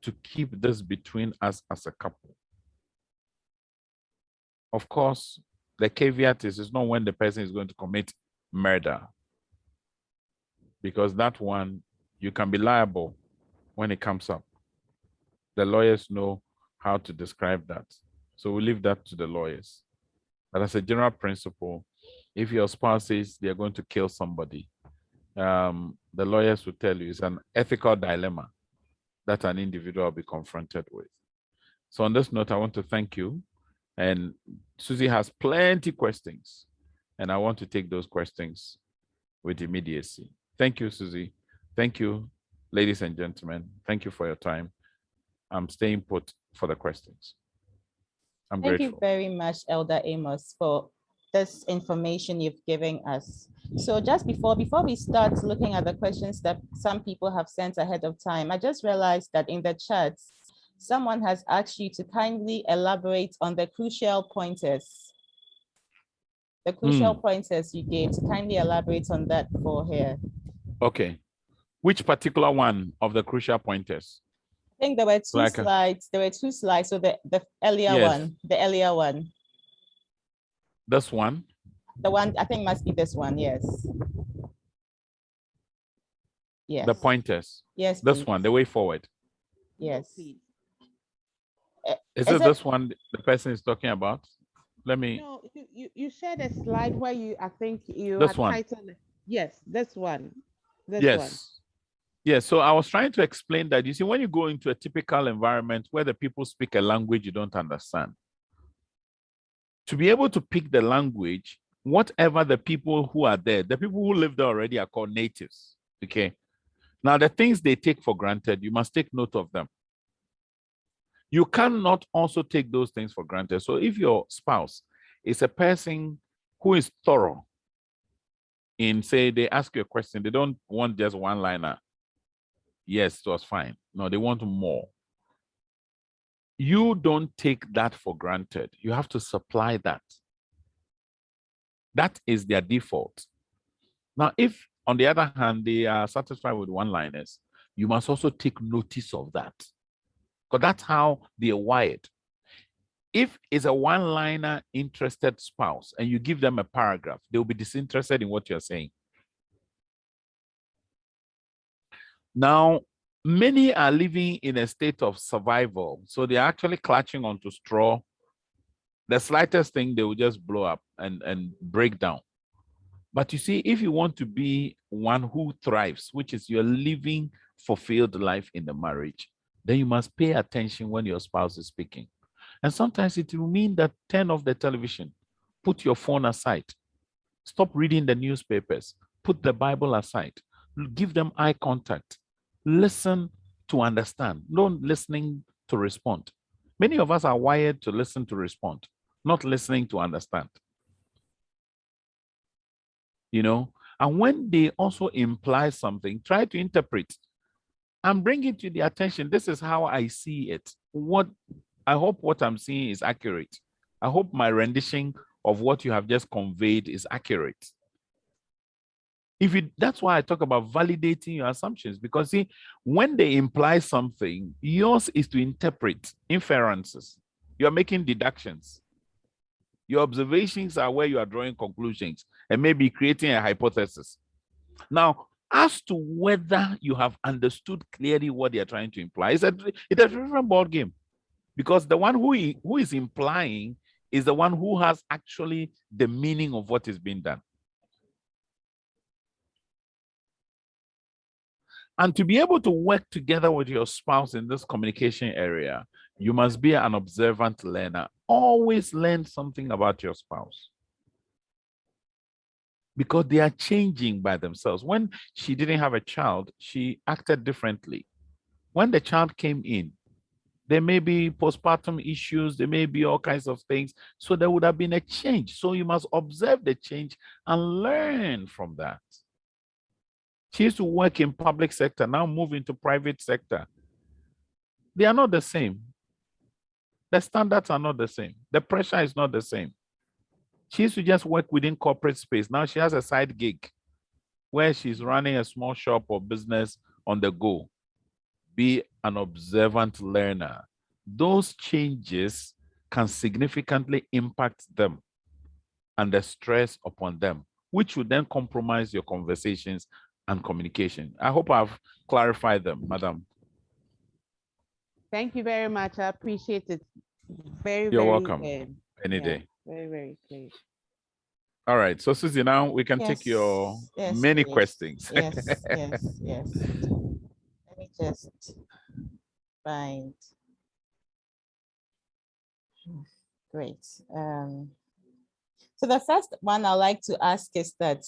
to keep this between us as a couple? Of course, the caveat is it's not when the person is going to commit murder, because that one, you can be liable when it comes up. The lawyers know how to describe that. So we leave that to the lawyers. But as a general principle, if your spouse says they're going to kill somebody, the lawyers will tell you it's an ethical dilemma that an individual will be confronted with. So on this note, I want to thank you. And Susie has plenty of questions, and I want to take those questions with immediacy. Thank you, Susie. Thank you, ladies and gentlemen. Thank you for your time. I'm staying put for the questions. I'm Thank grateful. you very much, Elder Amos, for this information you've given us. So just before we start looking at the questions that some people have sent ahead of time, I just realized that in the chats, someone has asked you to kindly elaborate on the crucial pointers. The crucial pointers you gave, to kindly elaborate on that for her. Okay. Which particular one of the crucial pointers? I think there were two slides. There were two slides. So the earlier one, the earlier one. This one? The one, I think must be this one, yes. Yes. The pointers? Yes. This one, the way forward? Yes. Is it this one the person is talking about? Let me. No, you shared a slide where I think you This had one. titled. Yes, this one. This Yes. one. Yes. So I was trying to explain that, you see, when you go into a typical environment where the people speak a language you don't understand, to be able to pick the language, whatever the people who are there, the people who live there already are called natives. Okay. Now, the things they take for granted, you must take note of them. You cannot also take those things for granted. So if your spouse is a person who is thorough in, say, they ask you a question, they don't want just one liner. Yes, it was fine. No, they want more. You don't take that for granted. You have to supply that. That is their default. Now, if on the other hand, they are satisfied with one-liners, you must also take notice of that. Because that's how they're wired. If it's a one-liner interested spouse and you give them a paragraph, they'll be disinterested in what you're saying. Now, many are living in a state of survival. So they're actually clutching onto straw. The slightest thing, they will just blow up and break down. But you see, if you want to be one who thrives, which is you're living fulfilled life in the marriage, then you must pay attention when your spouse is speaking. And sometimes it will mean that turn off the television, put your phone aside, stop reading the newspapers, put the Bible aside, give them eye contact, listen to understand, not listening to respond. Many of us are wired to listen to respond, not listening to understand. You know, and when they also imply something, try to interpret and bring it to the attention. This is how I see it. I hope what I'm seeing is accurate. I hope my rendition of what you have just conveyed is accurate. That's why I talk about validating your assumptions, because see, when they imply something, yours is to interpret inferences. You're making deductions. Your observations are where you are drawing conclusions and maybe creating a hypothesis. Now, as to whether you have understood clearly what they are trying to imply, it's a different ball game, because the one who is implying is the one who has actually the meaning of what is being done. And to be able to work together with your spouse in this communication area, you must be an observant learner. Always learn something about your spouse, because they are changing by themselves. When she didn't have a child, she acted differently. When the child came in, There may be postpartum issues. There may be all kinds of things. So there would have been a change. So you must observe the change and learn from that. She used to work in public sector, now move into private sector. They are not the same. The standards are not the same. The pressure is not the same. She used to just work within corporate space. Now she has a side gig where she's running a small shop or business on the go. Be an observant learner. Those changes can significantly impact them and the stress upon them, which would then compromise your conversations and communication. I hope I've clarified them, madam. Thank you very much. I appreciate it. You're Very welcome. good. Any Yeah, day. very, very clear. All right. So Susie, now we can take Yes. your Yes, many please. questions. Yes, yes, yes. Let me just find. Great. So the first one I'd like to ask is that,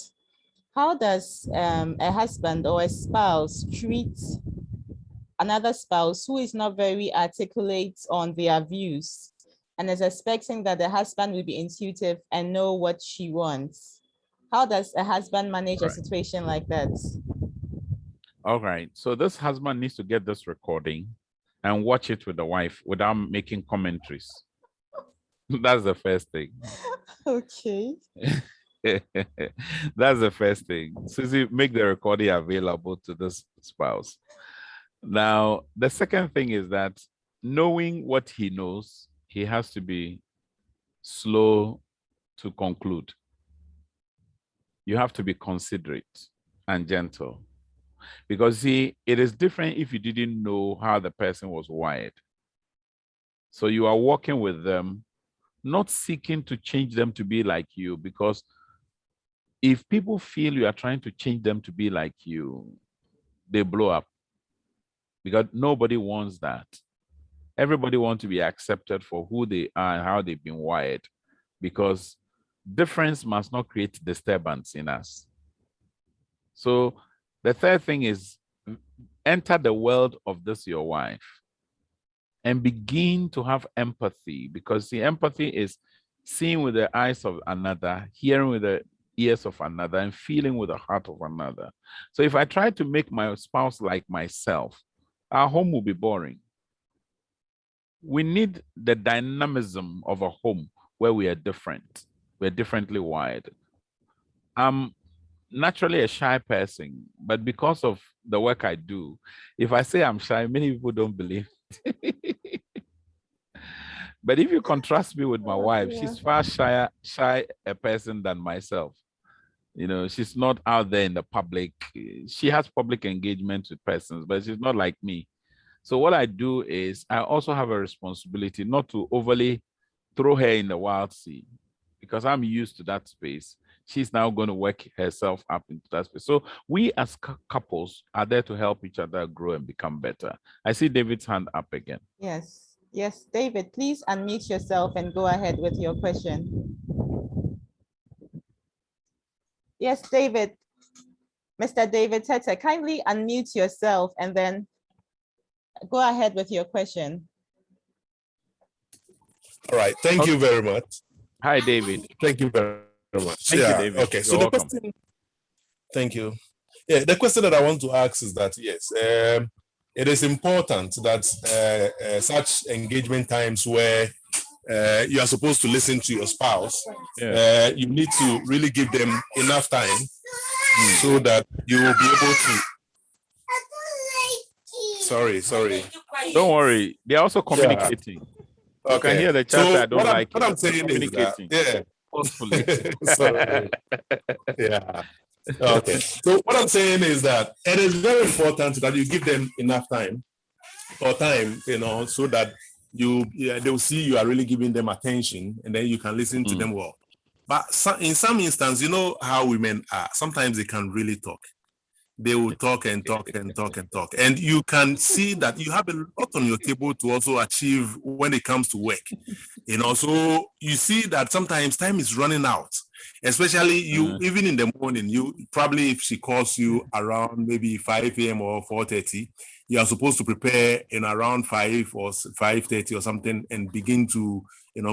how does a husband or a spouse treat another spouse who is not very articulate on their views and is expecting that the husband will be intuitive and know what she wants? How does a husband manage a situation like that? All right. So this husband needs to get this recording and watch it with the wife without making commentaries. That's the first thing. Okay. That's the first thing. Susie, make the recording available to this spouse. Now, the second thing is that knowing what he knows, he has to be slow to conclude. You have to be considerate and gentle. Because see, it is different if you didn't know how the person was wired. So you are working with them, not seeking to change them to be like you, because if people feel you are trying to change them to be like you, they blow up. Because nobody wants that. Everybody wants to be accepted for who they are and how they've been wired, because difference must not create disturbance in us. So the third thing is, enter the world of this your wife and begin to have empathy, because the empathy is seeing with the eyes of another, hearing with the ears of another, and feeling with the heart of another. So if I try to make my spouse like myself, our home will be boring. We need the dynamism of a home where we are different. We're differently wired. I'm naturally a shy person, but because of the work I do, if I say I'm shy, many people don't believe it. But if you contrast me with my wife, she's far shy a person than myself. You know, she's not out there in the public. She has public engagement with persons, but she's not like me. So what I do is I also have a responsibility not to overly throw her in the wild sea, because I'm used to that space. She's now going to work herself up into that space. So we as couples are there to help each other grow and become better. I see David's hand up again. Yes. Yes, David, please unmute yourself and go ahead with your question. Yes, David. Mr. David Tete, kindly unmute yourself and then go ahead with your question. All right. Thank you very much. Hi, David. Thank you very much. Thank you, David. Okay. So You're the welcome. question. Thank you. Yeah, the question that I want to ask is that yes, it is important that such engagement times where you are supposed to listen to your spouse, you need to really give them enough time so that you will be able to. Sorry. Don't worry. They're also communicating. Yeah. You can hear the chat. So I don't like what I'm saying is that, yeah. Forcefully. Sorry. Yeah. Okay. So what I'm saying is that it is very important that you give them enough time, so that they'll see you are really giving them attention, and then you can listen to them well. But in some instances, you know how women are. Sometimes they can really talk. They will talk and talk and talk and talk. And you can see that you have a lot on your table to also achieve when it comes to work. So you see that sometimes time is running out. Especially you, even in the morning, you probably, if she calls you around maybe 5 a.m. or 4:30, you are supposed to prepare in around 5 or 5:30 or something and begin to,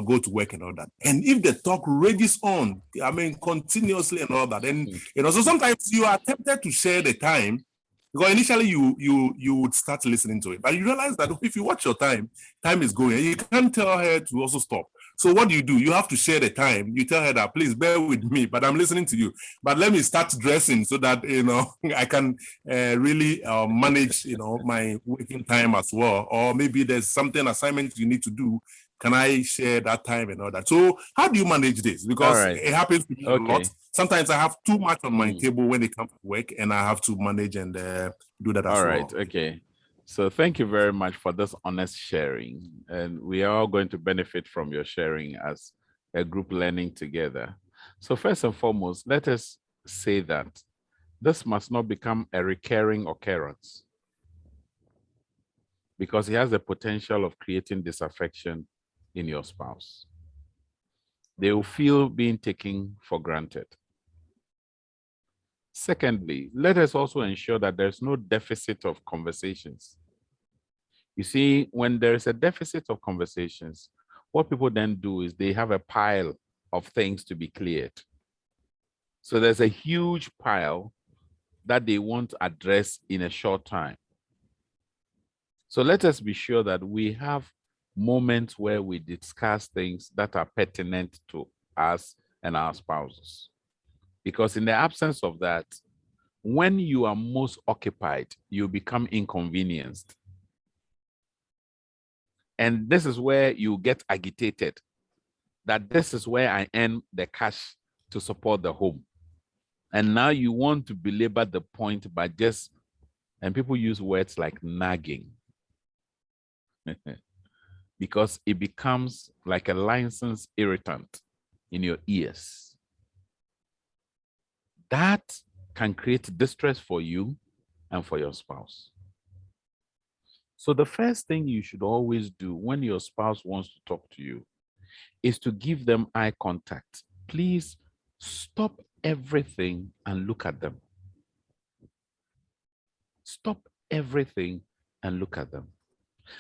go to work and all that. And if the talk rages on, I mean, continuously and all that, and, so sometimes you are tempted to share the time, because initially you would start listening to it, but you realize that if you watch your time is going, and you can't tell her to also stop. So what do? You have to share the time. You tell her that, please bear with me, but I'm listening to you. But let me start dressing so that, I can really manage, my working time as well. Or maybe there's something assignment you need to do. Can I share that time and all that? So how do you manage this? Because it happens to me a lot. Sometimes I have too much on my table when it comes to work, and I have to manage and do that as well. All right. Okay. So thank you very much for this honest sharing. And we are all going to benefit from your sharing as a group learning together. So first and foremost, let us say that this must not become a recurring occurrence, because it has the potential of creating disaffection in your spouse. They will feel being taken for granted. Secondly, let us also ensure that there's no deficit of conversations. You see, when there is a deficit of conversations, what people then do is they have a pile of things to be cleared. So there's a huge pile that they want to address in a short time. So let us be sure that we have moments where we discuss things that are pertinent to us and our spouses. Because in the absence of that, when you are most occupied, you become inconvenienced. And this is where you get agitated, that this is where I earn the cash to support the home. And now you want to belabor the point by just, and people use words like nagging, because it becomes like a licensed irritant in your ears. That can create distress for you and for your spouse. So the first thing you should always do when your spouse wants to talk to you is to give them eye contact. Please stop everything and look at them. Stop everything and look at them.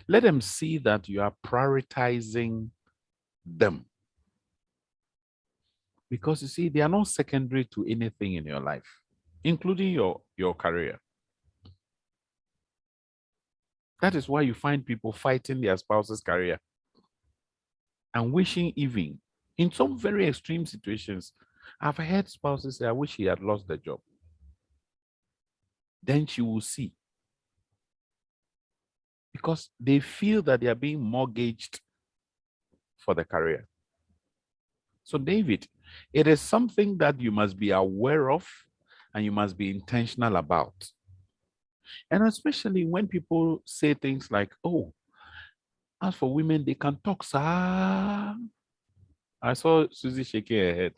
Let them see that you are prioritizing them. Because you see, they are not secondary to anything in your life, including your career. That is why you find people fighting their spouse's career and wishing, even in some very extreme situations, I've heard spouses say, I wish he had lost the job. Then she will see. Because they feel that they are being mortgaged for the career. So David, it is something that you must be aware of and you must be intentional about. And especially when people say things like, oh, as for women, they can talk, sir. I saw Susie shaking her head.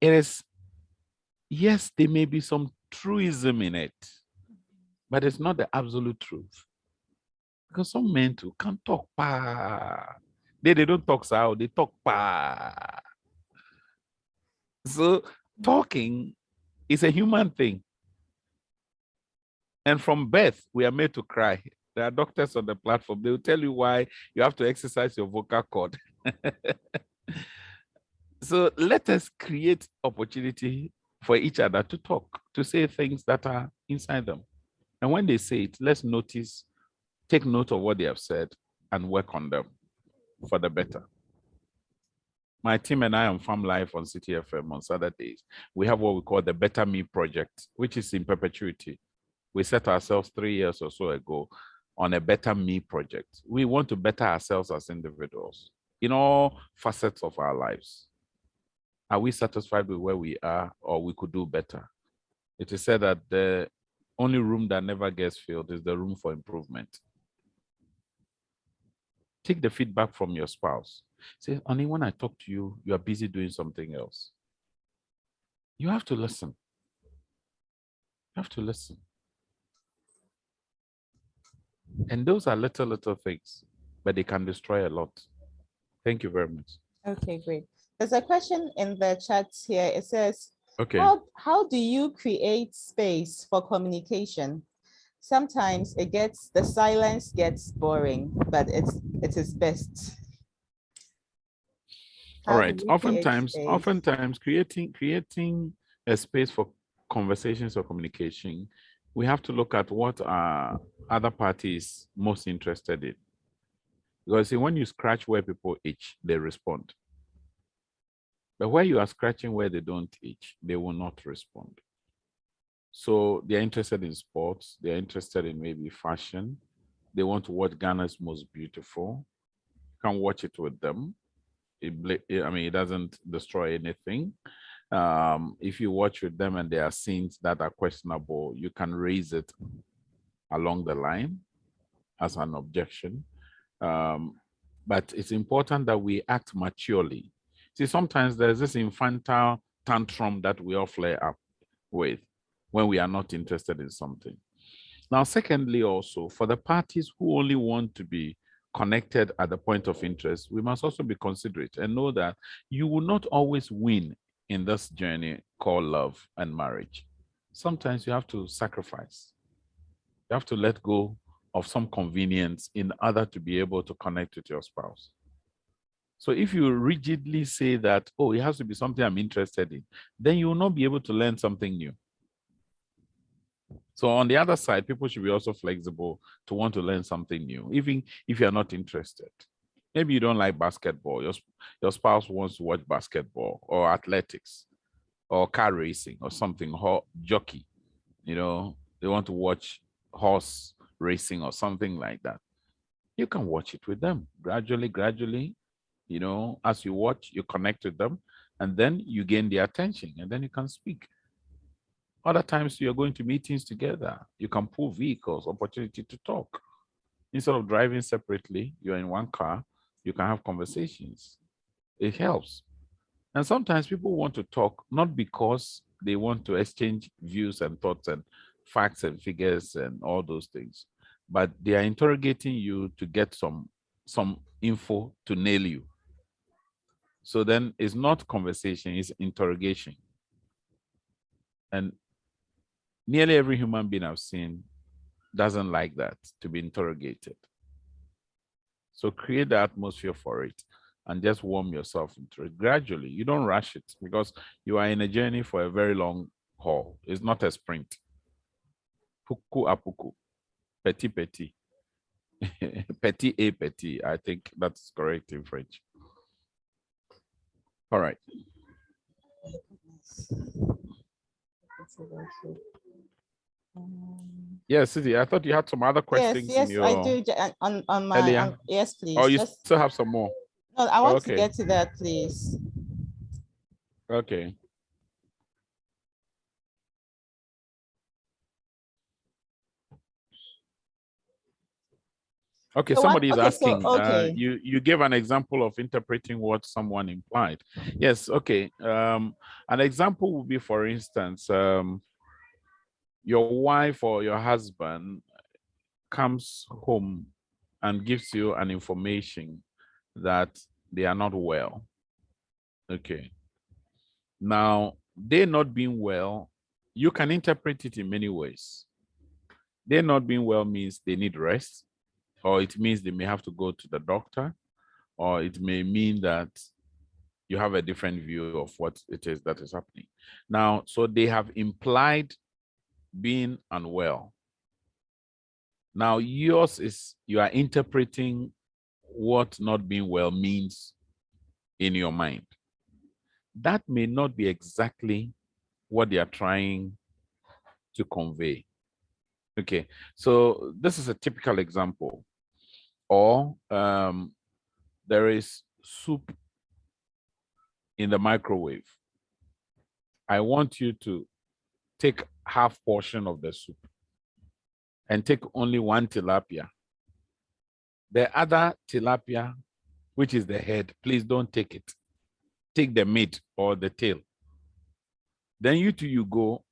It is, yes, there may be some truism in it, but it's not the absolute truth. Because some men too can talk, pa. They don't talk, sir, they talk, pa. So talking is a human thing. And from birth, we are made to cry. There are doctors on the platform. They will tell you why you have to exercise your vocal cord. So let us create opportunity for each other to talk, to say things that are inside them. And when they say it, let's notice, take note of what they have said and work on them for the better. My team and I on Farm Life on City FM on Saturdays, we have what we call the Better Me Project, which is in perpetuity. We set ourselves 3 years or so ago on a Better Me project. We want to better ourselves as individuals in all facets of our lives. Are we satisfied with where we are, or we could do better? It is said that the only room that never gets filled is the room for improvement. Take the feedback from your spouse. Say, honey, when I talk to you, you are busy doing something else. You have to listen. You have to listen. And those are little things, but they can destroy a lot. Thank you very much. Okay, great. There's a question in the chat here. It says, okay, how do you create space for communication? Sometimes the silence gets boring, but it is best. all How do right. you create space? Oftentimes creating a space for conversations or communication, we have to look at what are other parties most interested in. Because see, when you scratch where people itch, they respond. But where you are scratching where they don't itch, they will not respond. So they're interested in sports, they're interested in maybe fashion. They want to watch Ghana's Most Beautiful. You can watch it with them. It doesn't destroy anything. If you watch with them and there are scenes that are questionable, you can raise it along the line as an objection. But it's important that we act maturely. See, sometimes there's this infantile tantrum that we all flare up with when we are not interested in something. Now, secondly, also, for the parties who only want to be connected at the point of interest, we must also be considerate and know that you will not always win in this journey called love and marriage. Sometimes you have to sacrifice. You have to let go of some convenience in order to be able to connect with your spouse. So if you rigidly say that, oh, it has to be something I'm interested in, then you will not be able to learn something new. So on the other side, people should be also flexible to want to learn something new, even if you're not interested. Maybe you don't like basketball. Your spouse wants to watch basketball or athletics or car racing or something, jockey. They want to watch horse racing or something like that. You can watch it with them gradually, as you watch, you connect with them, and then you gain their attention, and then you can speak. Other times you're going to meetings together. You can pull vehicles, opportunity to talk. Instead of driving separately, you're in one car, you can have conversations. It helps. And sometimes people want to talk not because they want to exchange views and thoughts and facts and figures and all those things, but they are interrogating you to get some info to nail you. So then it's not conversation, it's interrogation. And nearly every human being I've seen doesn't like that, to be interrogated. So create the atmosphere for it and just warm yourself into it gradually. You don't rush it because you are in a journey for a very long haul. It's not a sprint. Puku a puku, petit petit. Petit et petit. I think that's correct in French. All right. Yes, Sidi, I thought you had some other questions. Yes, in your I do. On my yes, please. Oh, you still have some more? No, I want to get to that, please. Okay. Okay, so somebody is asking, you gave an example of interpreting what someone implied. Yes, okay. An example would be, for instance, your wife or your husband comes home and gives you an information that they are not well. Okay. Now, they not being well, you can interpret it in many ways. They not being well means they need rest, or it means they may have to go to the doctor, or it may mean that you have a different view of what it is that is happening. Now, so they have implied being unwell. Now, yours is you are interpreting what not being well means in your mind. That may not be exactly what they are trying to convey. Okay, so this is a typical example. Or there is soup in the microwave. I want you to take half portion of the soup and take only one tilapia. The other tilapia, which is the head, please don't take it. Take the meat or the tail. Then you go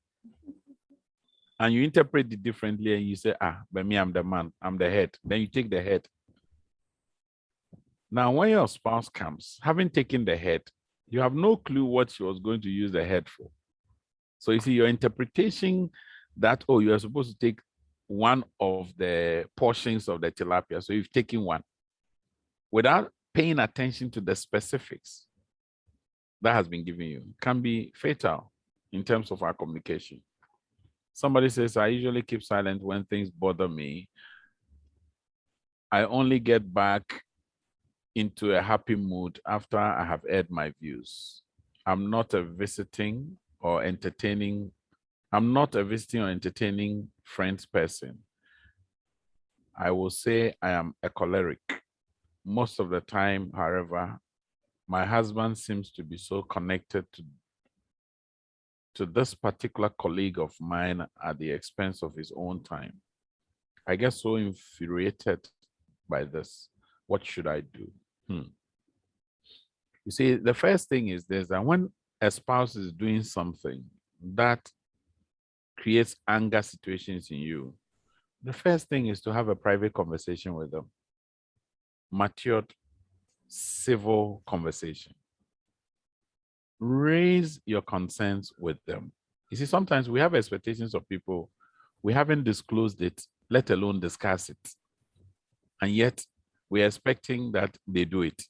and you interpret it differently and you say, but me, I'm the man, I'm the head. Then you take the head. Now, when your spouse comes, having taken the head, you have no clue what she was going to use the head for. So you see, your interpretation that, oh, you are supposed to take one of the portions of the tilapia. So you've taken one without paying attention to the specifics that has been given you, can be fatal in terms of our communication. Somebody says, I usually keep silent when things bother me. I only get back into a happy mood after I have aired my views. I'm not a visiting or entertaining friends person. I will say I am a choleric. Most of the time, however, my husband seems to be so connected to this particular colleague of mine at the expense of his own time. I get so infuriated by this. What should I do? You see, the first thing is this, that when a spouse is doing something that creates anger situations in you, the first thing is to have a private conversation with them. Matured, civil conversation. Raise your concerns with them. You see, sometimes we have expectations of people. We haven't disclosed it, let alone discuss it. And yet, we're expecting that they do it.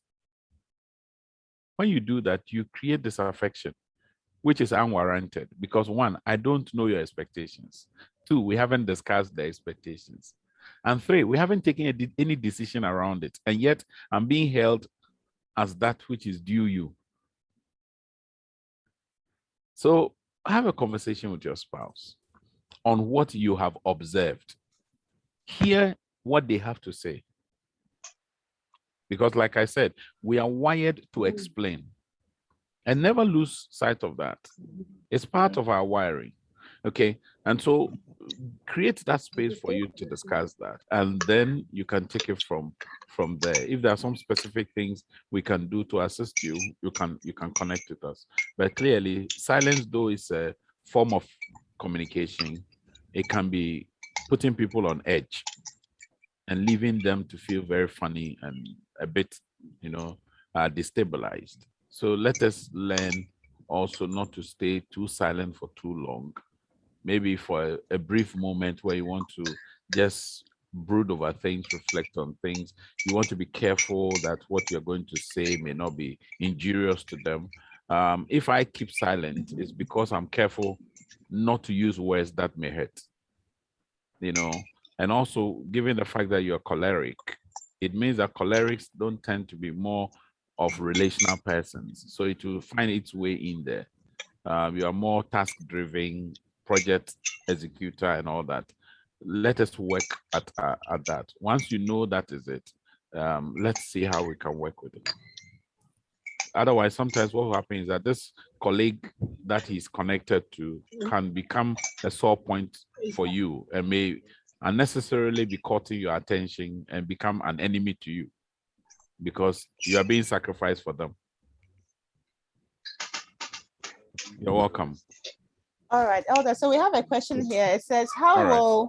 When you do that, you create disaffection, which is unwarranted. Because one, I don't know your expectations. Two, we haven't discussed the expectations. And three, we haven't taken any decision around it. And yet, I'm being held as that which is due you. So have a conversation with your spouse on what you have observed. Hear what they have to say. Because like I said, we are wired to explain. And never lose sight of that. It's part of our wiring. Okay. And so create that space for you to discuss that. And then you can take it from there. If there are some specific things we can do to assist you, you can connect with us. But clearly, silence, though, is a form of communication. It can be putting people on edge and leaving them to feel very funny and a bit, destabilized. So let us learn also not to stay too silent for too long. Maybe for a brief moment where you want to just brood over things, reflect on things. You want to be careful that what you're going to say may not be injurious to them. If I keep silent, it's because I'm careful not to use words that may hurt. And also, given the fact that you're choleric, it means that cholerics don't tend to be more of relational persons. So it will find its way in there. You are more task-driven, project executor and all that. Let us work at that. Once you know that is it, let's see how we can work with it. Otherwise, sometimes what will happen is that this colleague that he's connected to can become a sore point for you and may unnecessarily be courting your attention and become an enemy to you because you are being sacrificed for them. You're welcome. All right, Elder. So we have a question here. It says, how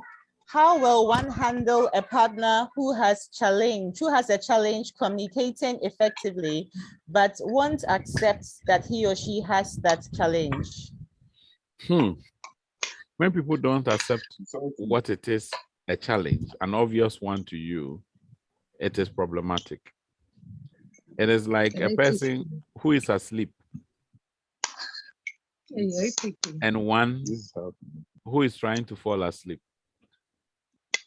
will one handle a partner who has a challenge communicating effectively, but won't accept that he or she has that challenge? When people don't accept what it is, a challenge, an obvious one to you, it is problematic. It is like a person who is asleep and one who is trying to fall asleep.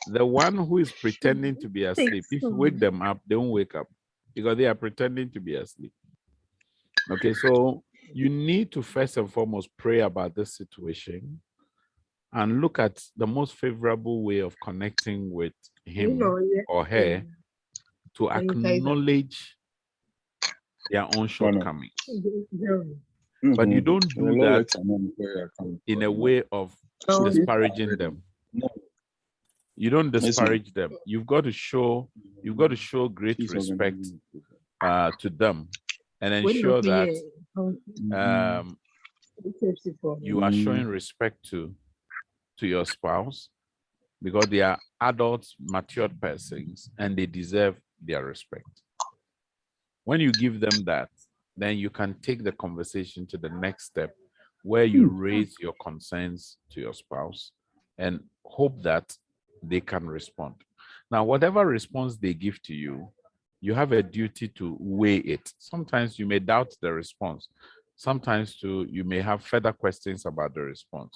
The one who is pretending to be asleep, if you wake them up, they won't wake up because they are pretending to be asleep. Okay, so you need to first and foremost pray about this situation and look at the most favorable way of connecting with him or her to acknowledge their own shortcomings. But you don't do that in a way of disparaging them. You don't disparage them. You've got to show great respect to them and ensure that you are showing respect to your spouse because they are adults, matured persons, and they deserve their respect. When you give them that, then you can take the conversation to the next step where you raise your concerns to your spouse and hope that they can respond. Now, whatever response they give to you, you have a duty to weigh it. Sometimes you may doubt the response. Sometimes too, you may have further questions about the response.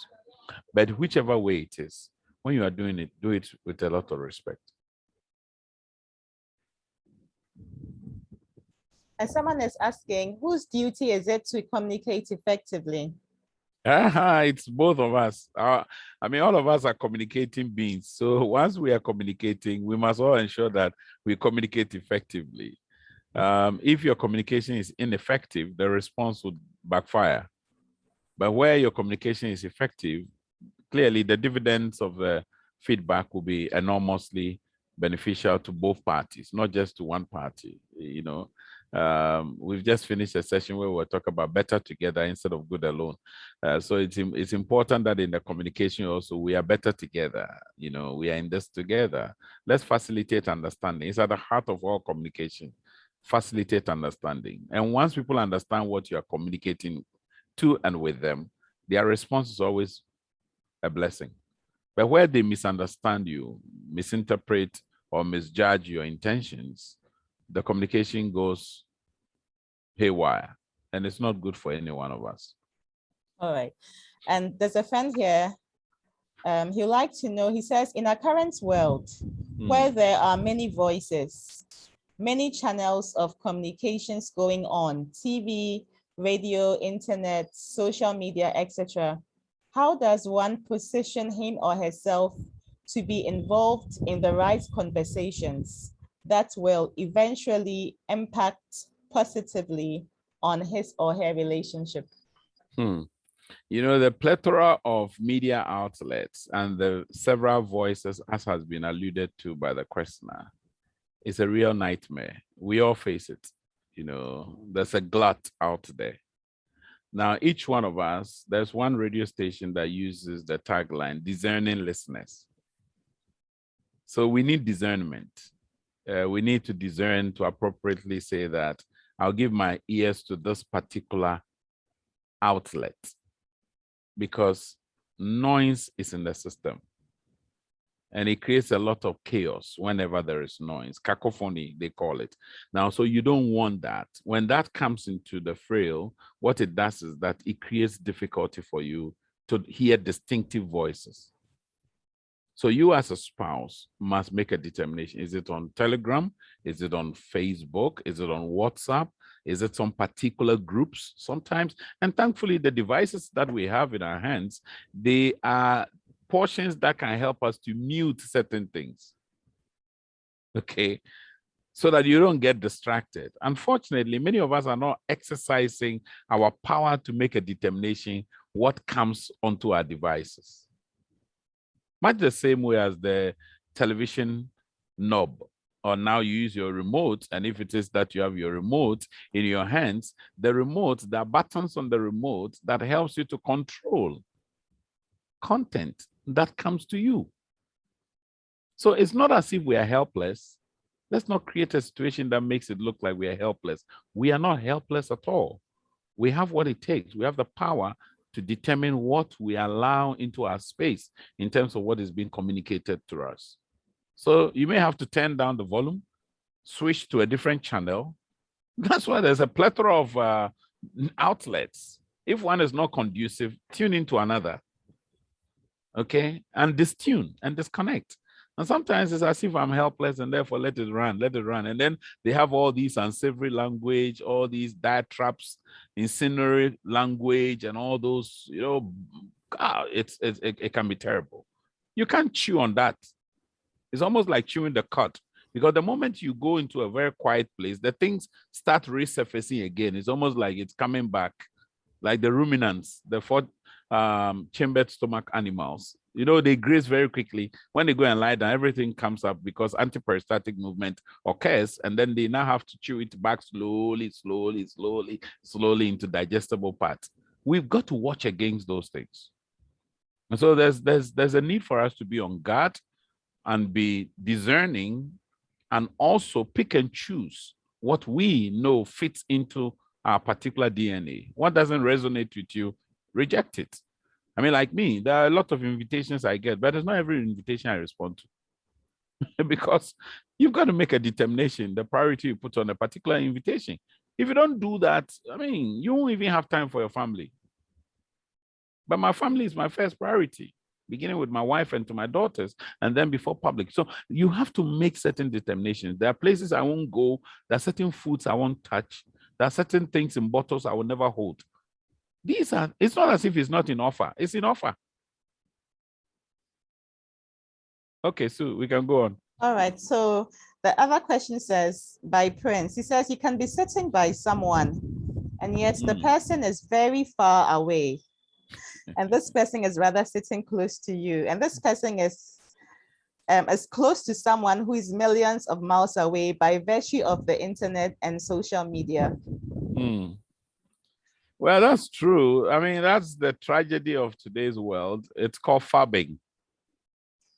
But whichever way it is, when you are doing it, do it with a lot of respect. And someone is asking, whose duty is it to communicate effectively? It's both of us. I mean, all of us are communicating beings. So once we are communicating, we must all ensure that we communicate effectively. If your communication is ineffective, the response would backfire. But where your communication is effective, clearly the dividends of the feedback will be enormously beneficial to both parties, not just to one party. You know, we've just finished a session where we'll talk about better together instead of good alone. So it's important that in the communication also we are better together. You know, we are in this together. Let's facilitate understanding. It's at the heart of all communication. Facilitate understanding. And once people understand what you are communicating to and with them, their response is always a blessing. But where they misunderstand you, misinterpret or misjudge your intentions, the communication goes haywire, and it's not good for any one of us. All right. And there's a friend here. He'd like to know, he says, in our current world, where there are many voices, many channels of communications going on, TV, radio, internet, social media, etc., how does one position him or herself to be involved in the right conversations that will eventually impact positively on his or her relationship? You know, the plethora of media outlets and the several voices, as has been alluded to by the questioner, is a real nightmare. We all face it. You know, there's a glut out there. Now, each one of us, there's one radio station that uses the tagline, discerning listeners. So we need discernment. We need to discern to appropriately say that I'll give my ears to this particular outlet because noise is in the system. And it creates a lot of chaos whenever there is noise. Cacophony, they call it. Now, so you don't want that. When that comes into the fray, what it does is that it creates difficulty for you to hear distinctive voices. So you as a spouse must make a determination. Is it on Telegram? Is it on Facebook? Is it on WhatsApp? Is it some particular groups sometimes? And thankfully, the devices that we have in our hands, they are portions that can help us to mute certain things, okay, so that you don't get distracted. Unfortunately, many of us are not exercising our power to make a determination what comes onto our devices. Much the same way as the television knob, or now you use your remote, and if it is that you have your remote in your hands, the remote, there are buttons on the remote that helps you to control content that comes to you. So it's not as if we are helpless. Let's not create a situation that makes it look like we are helpless. We are not helpless at all. We have what it takes. We have the power to determine what we allow into our space in terms of what is being communicated to us. So you may have to turn down the volume, switch to a different channel. That's why there's a plethora of outlets. If one is not conducive, tune into another. Okay, and distune and disconnect. And sometimes it's as if I'm helpless and therefore let it run. And then they have all these unsavory language, all these diatribes, incendiary language, and all those, you know, it can be terrible. You can't chew on that. It's almost like chewing the cud, because the moment you go into a very quiet place, the things start resurfacing again. It's almost like it's coming back, like the ruminants, the chambered stomach animals. You know, they graze very quickly. When they go and lie down, everything comes up because antiperistaltic movement occurs, and then they now have to chew it back slowly into digestible parts. We've got to watch against those things. And so there's a need for us to be on guard and be discerning and also pick and choose what we know fits into our particular DNA. What doesn't resonate with you, reject it. I mean, like me, there are a lot of invitations I get, but there's not every invitation I respond to. Because you've got to make a determination, the priority you put on a particular invitation. If you don't do that, I mean, you won't even have time for your family. But my family is my first priority, beginning with my wife and to my daughters, and then before public. So you have to make certain determinations. There are places I won't go. There are certain foods I won't touch. There are certain things in bottles I will never hold. It's not as if it's not in offer. It's in offer. Okay, so we can go on. All right. So the other question says by Prince, he says you can be sitting by someone and yet the person is very far away. And this person is rather sitting close to you. And this person is as close to someone who is millions of miles away by virtue of the internet and social media. Well, that's true. I mean, that's the tragedy of today's world. It's called fabbing.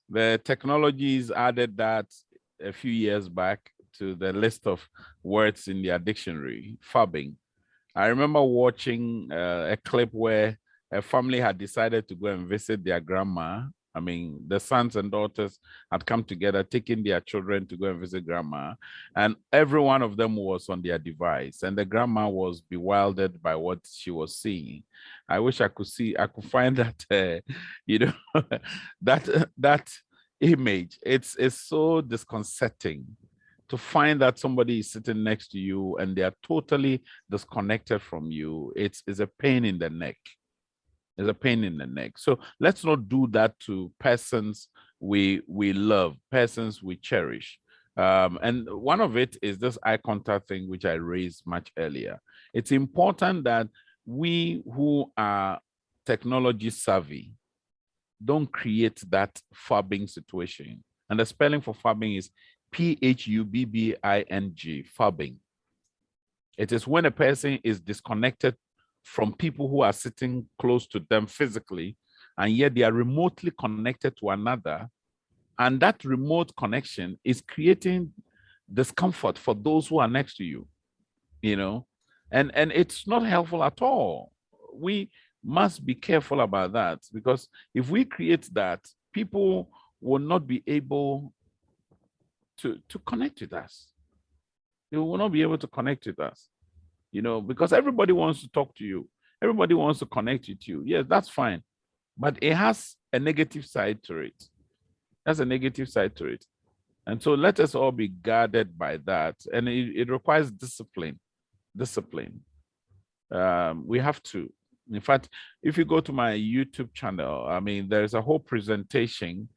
The technologies added that a few years back to the list of words in their dictionary, fabbing. I remember watching a clip where a family had decided to go and visit their grandma. I mean, the sons and daughters had come together, taking their children to go and visit grandma, and every one of them was on their device, and the grandma was bewildered by what she was seeing. I wish I could find that, that image. It's so disconcerting to find that somebody is sitting next to you and they are totally disconnected from you. It's a pain in the neck. It's a pain in the neck. So let's not do that to persons we love, persons we cherish. And one of it is this eye contact thing, which I raised much earlier. It's important that we who are technology savvy don't create that fabbing situation. And the spelling for fabbing is Phubbing, fabbing. It is when a person is disconnected from people who are sitting close to them physically, and yet they are remotely connected to another. And that remote connection is creating discomfort for those who are next to you, and it's not helpful at all. We must be careful about that, because if we create that, people will not be able to connect with us. They will not be able to connect with us, because everybody wants to talk to you. Everybody wants to connect with you. Yes, that's fine. But it has a negative side to it. That's a negative side to it. And so let us all be guarded by that. And it requires discipline. Discipline. We have to. In fact, if you go to my YouTube channel, I mean, there's a whole presentation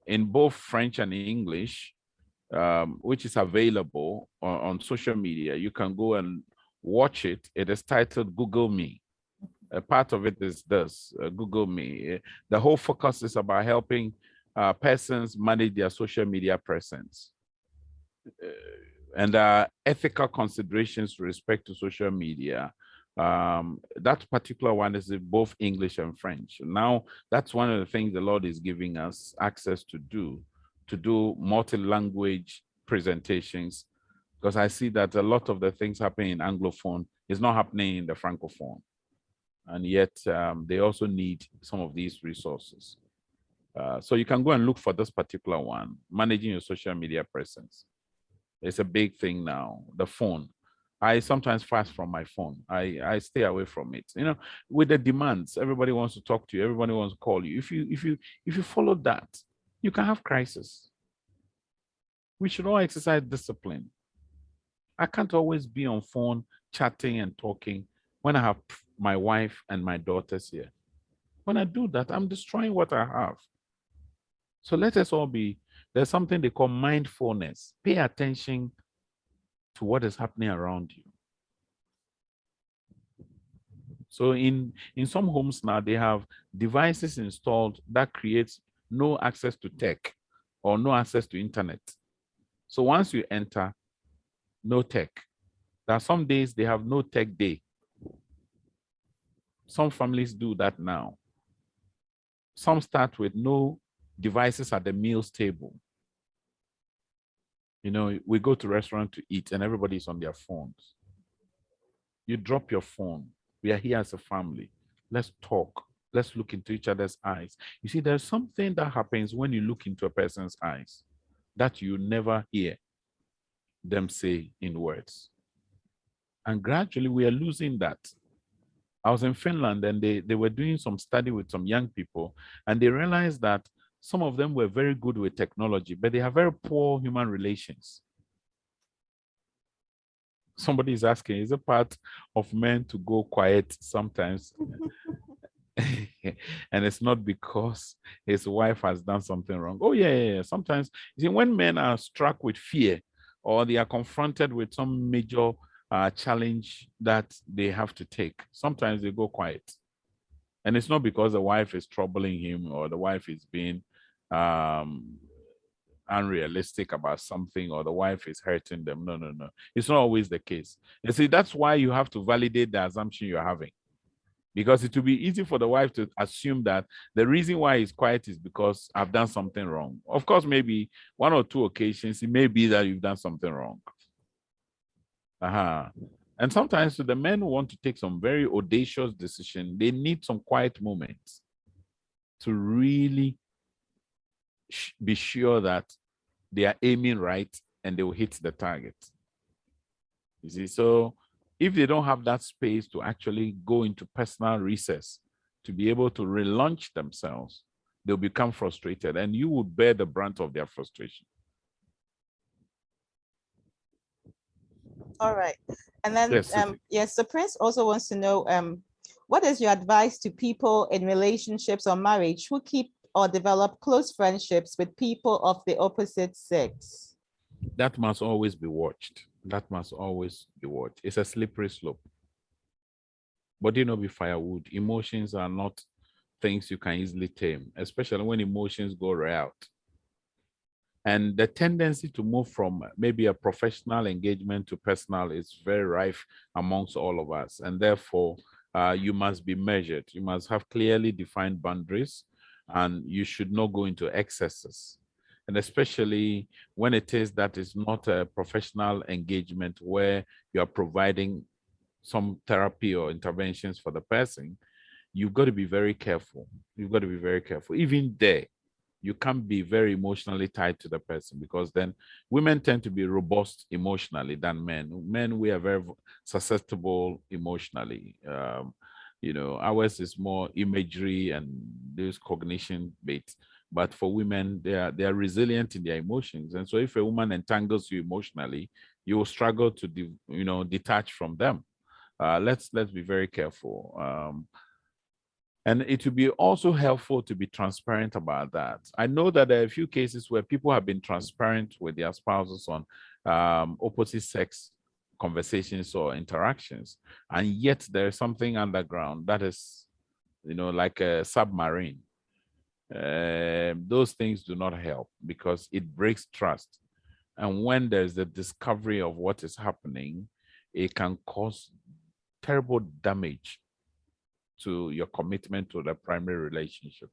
in both French and English, which is available on social media. You can go and watch it. It is titled Google Me. A part of it is this, Google Me. The whole focus is about helping persons manage their social media presence. And ethical considerations with respect to social media. That particular one is in both English and French. Now, that's one of the things the Lord is giving us access to do multi-language presentations, because I see that a lot of the things happening in Anglophone is not happening in the Francophone. And yet they also need some of these resources. So you can go and look for this particular one, managing your social media presence. It's a big thing now, the phone. I sometimes fast from my phone. I stay away from it. With the demands, everybody wants to talk to you. Everybody wants to call you. If you follow that, you can have crisis. We should all exercise discipline. I can't always be on phone chatting and talking when I have my wife and my daughters here. When I do that, I'm destroying what I have. So let us all there's something they call mindfulness. Pay attention to what is happening around you. So in some homes now, they have devices installed that creates no access to tech or no access to internet. So once you enter, no tech. There are some days they have no tech day. Some families do that now. Some start with no devices at the meals table. You know, we go to restaurant to eat and everybody's on their phones. You drop your phone. We are here as a family. Let's talk. Let's look into each other's eyes. You see, there's something that happens when you look into a person's eyes that you never hear them say in words. And gradually we are losing that. I was in Finland and they were doing some study with some young people, and they realized that some of them were very good with technology, but they have very poor human relations. Somebody is asking, is it part of men to go quiet sometimes? And it's not because his wife has done something wrong. Oh, yeah. Sometimes, you see, when men are struck with fear or they are confronted with some major challenge that they have to take, sometimes they go quiet. And it's not because the wife is troubling him or the wife is being unrealistic about something or the wife is hurting them. No. It's not always the case. You see, that's why you have to validate the assumption you're having. Because it will be easy for the wife to assume that the reason why he's quiet is because I've done something wrong. Of course, maybe one or two occasions, it may be that you've done something wrong. And sometimes the men who want to take some very audacious decision, they need some quiet moments to really be sure that they are aiming right and they will hit the target. You see, so if they don't have that space to actually go into personal recess, to be able to relaunch themselves, they'll become frustrated and you would bear the brunt of their frustration. All right. And then, yes, the Prince also wants to know, what is your advice to people in relationships or marriage who keep or develop close friendships with people of the opposite sex? That must always be watched. That must always be watched. It's a slippery slope. But you know, be firewood. Emotions are not things you can easily tame, especially when emotions go riot. And the tendency to move from maybe a professional engagement to personal is very rife amongst all of us. And therefore, you must be measured. You must have clearly defined boundaries, and you should not go into excesses. And especially when it is that is not a professional engagement where you are providing some therapy or interventions for the person, you've got to be very careful. You've got to be very careful. Even there, you can't be very emotionally tied to the person, because then women tend to be robust emotionally than men. Men, we are very susceptible emotionally. You know, ours is more imagery and there's cognition based. But for women, they are resilient in their emotions. And so if a woman entangles you emotionally, you will struggle to detach from them. Let's be very careful. And it would be also helpful to be transparent about that. I know that there are a few cases where people have been transparent with their spouses on opposite sex conversations or interactions, and yet there's something underground that is, like a submarine. Those things do not help because it breaks trust. And when there's the discovery of what is happening, it can cause terrible damage to your commitment to the primary relationship.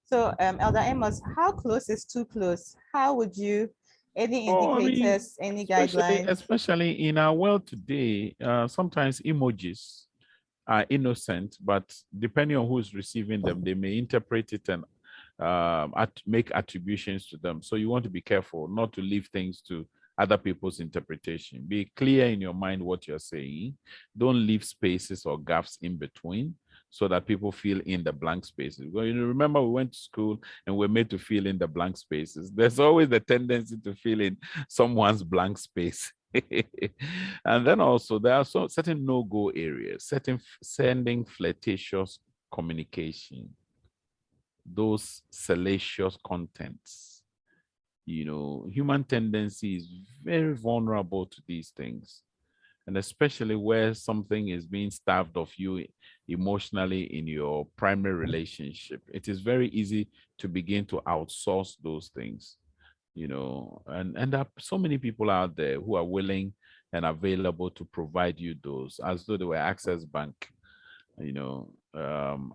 So, Elder Amos, how close is too close? How would you, any indicators, any guidelines? Especially in our world today, sometimes emojis are innocent, but depending on who is receiving them, they may interpret it and make attributions to them. So you want to be careful not to leave things to other people's interpretation. Be clear in your mind what you're saying. Don't leave spaces or gaps in between so that people fill in the blank spaces. Well, remember we went to school and we're made to fill in the blank spaces. There's always the tendency to fill in someone's blank space. And then also there are certain no-go areas, sending flirtatious communication, those salacious contents. Human tendency is very vulnerable to these things. And especially where something is being starved of you emotionally in your primary relationship, it is very easy to begin to outsource those things, and there are so many people out there who are willing and available to provide you those, as though they were Access Bank.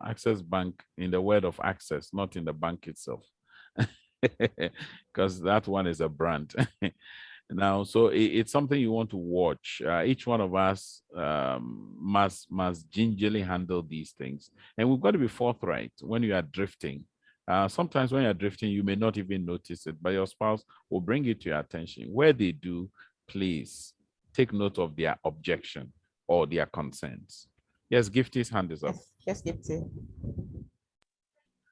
Access Bank, in the word of access, not in the bank itself. because that one is a brand. Now, so it's something you want to watch. Each one of us must gingerly handle these things, and we've got to be forthright when you are drifting. Sometimes when you're drifting, you may not even notice it, but your spouse will bring it to your attention. Where they do, please take note of their objection or their concerns. Yes, Gifty's hand is up. Yes, Gifty.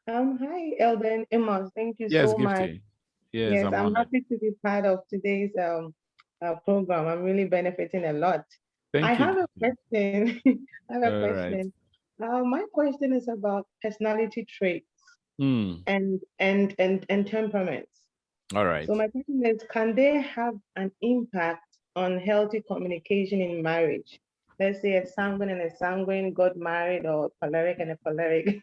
Hi, Elder and Amos. Thank you Yes, so much. Gifty. Yes, I'm I'm honored. happy to be part of today's program. I'm really benefiting a lot. Thank I you. have a question. I have a All right. question. My question is about personality traits Hmm. and temperaments. All right. So my question is, can they have an impact on healthy communication in marriage? Let's say a sanguine and a sanguine got married, or choleric and a choleric.